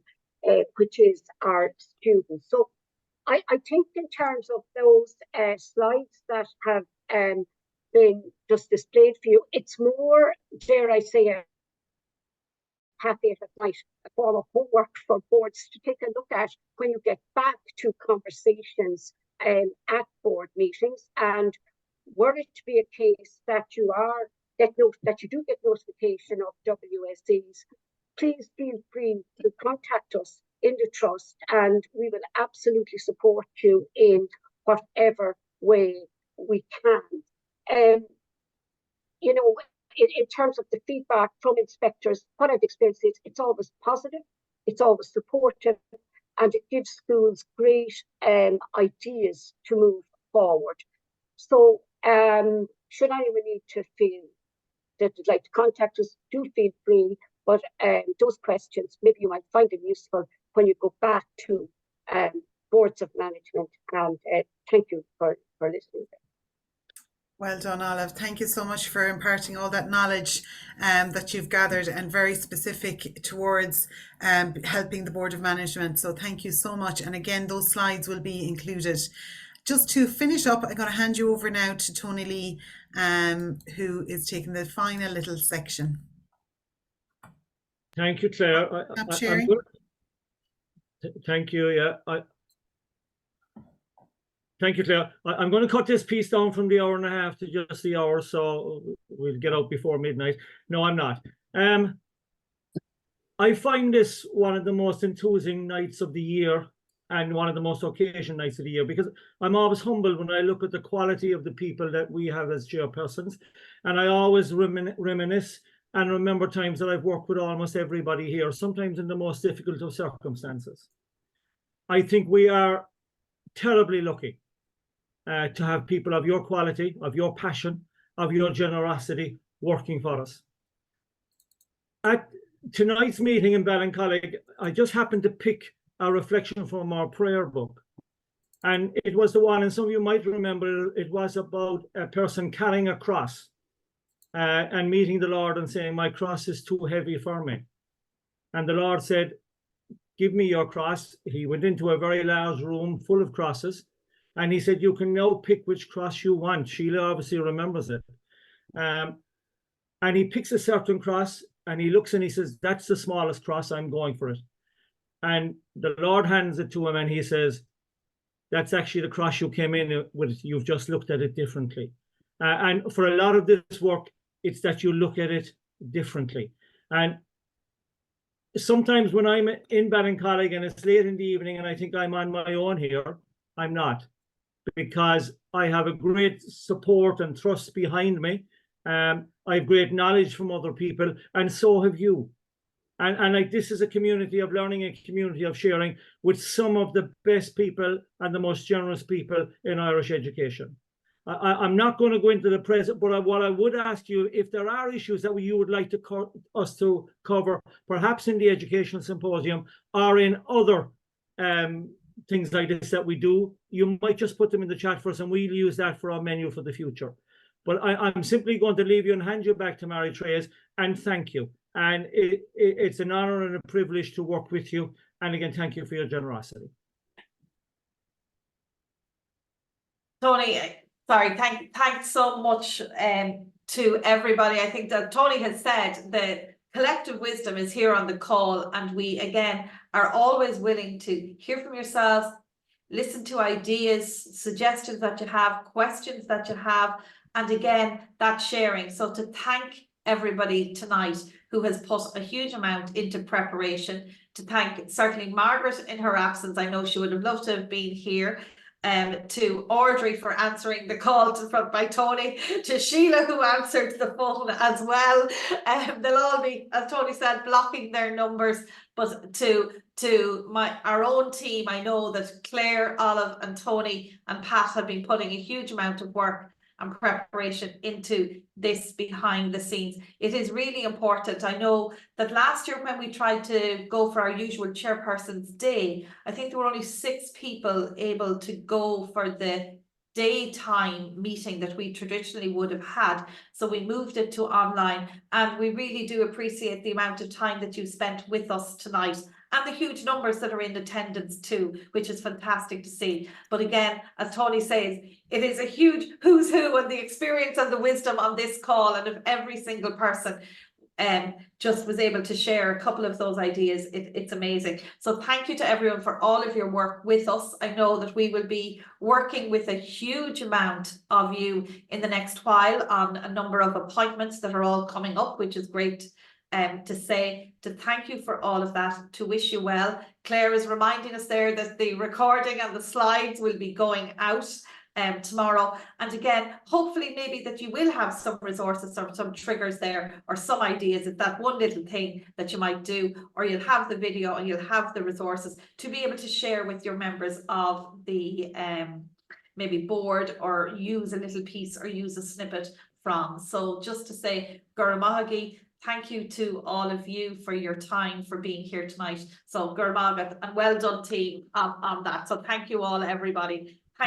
which is our students. So I think in terms of those slides that have been just displayed for you, it's more, dare I say, a caveat at night, a form of homework for boards to take a look at when you get back to conversations at board meetings. And were it to be a case that you do get notification of WSEs, please feel free to contact us in the trust, and we will absolutely support you in whatever way we can. You know, in terms of the feedback from inspectors, what I've experienced is it's always positive, it's always supportive, and it gives schools great ideas to move forward. So should anyone need to feel that they'd like to contact us, do feel free, but those questions, maybe you might find them useful when you go back to boards of management, and thank you for listening. Well done, Olive. Thank you so much for imparting all that knowledge that you've gathered, and very specific towards helping the Board of Management. So thank you so much. And again, those slides will be included. Just to finish up, I'm going to hand you over now to Tony Lee, who is taking the final little section. Thank you, Claire. Thank you. Yeah. Thank you, Claire. I'm going to cut this piece down from the hour and a half to just the hour, so we'll get out before midnight. No, I'm not. I find this one of the most enthusing nights of the year, and one of the most occasion nights of the year, because I'm always humbled when I look at the quality of the people that we have as chairpersons, and I always reminisce and remember times that I've worked with almost everybody here, sometimes in the most difficult of circumstances. I think we are terribly lucky to have people of your quality, of your passion, of your generosity working for us. At tonight's meeting in Ballincollig, I just happened to pick a reflection from our prayer book. And it was the one, and some of you might remember, it was about a person carrying a cross and meeting the Lord and saying, my cross is too heavy for me. And the Lord said, give me your cross. He went into a very large room full of crosses, and he said, you can now pick which cross you want. Chéile obviously remembers it. And he picks a certain cross, and he looks and he says, that's the smallest cross, I'm going for it. And the Lord hands it to him, and he says, that's actually the cross you came in with. You've just looked at it differently. And for a lot of this work, it's that you look at it differently. And sometimes when I'm in Ballincollig and it's late in the evening and I think I'm on my own here, I'm not, because I have a great support and trust behind me. I have great knowledge from other people, and so have you. And like, this is a community of learning, a community of sharing with some of the best people and the most generous people in Irish education. I'm not going to go into the present, but what I would ask you, if there are issues that you would like us to cover, perhaps in the educational symposium or in other things like this that we do, you might just put them in the chat for us, and we'll use that for our menu for the future. But I'm simply going to leave you and hand you back to Mary Therese, and thank you. And it's an honor and a privilege to work with you. And again, thank you for your generosity. Tony, sorry, thanks so much to everybody. I think that Tony has said the collective wisdom is here on the call, and we again are always willing to hear from yourselves, listen to ideas, suggestions that you have, questions that you have, and again, that sharing. So to thank everybody tonight who has put a huge amount into preparation, to thank certainly Margaret in her absence. I know she would have loved to have been here. To Audrey for answering the call by Tony, to Chéile who answered the phone as well. They'll all be, as Tony said, blocking their numbers. But to our own team, I know that Claire, Olive and Tony and Pat have been putting a huge amount of work and preparation into this behind the scenes. It is really important. I know that last year when we tried to go for our usual Chairpersons Day, I think there were only 6 people able to go for the daytime meeting that we traditionally would have had. So we moved it to online, and we really do appreciate the amount of time that you spent with us tonight, and the huge numbers that are in attendance too, which is fantastic to see. But again, as Tony says, it is a huge who's who, and the experience and the wisdom on this call, and if every single person just was able to share a couple of those ideas, it's amazing. So thank you to everyone for all of your work with us. I know that we will be working with a huge amount of you in the next while on a number of appointments that are all coming up, which is great to thank you for all of that, to wish you well. Claire is reminding us there that the recording and the slides will be going out tomorrow, and again, hopefully maybe that you will have some resources or some triggers there, or some ideas of that one little thing that you might do, or you'll have the video and you'll have the resources to be able to share with your members of the maybe board, or use a little piece or use a snippet from. So just to say, Gurmahagi, thank you to all of you for your time, for being here tonight. So Gurmahagi, and well done team on that. So thank you all, everybody.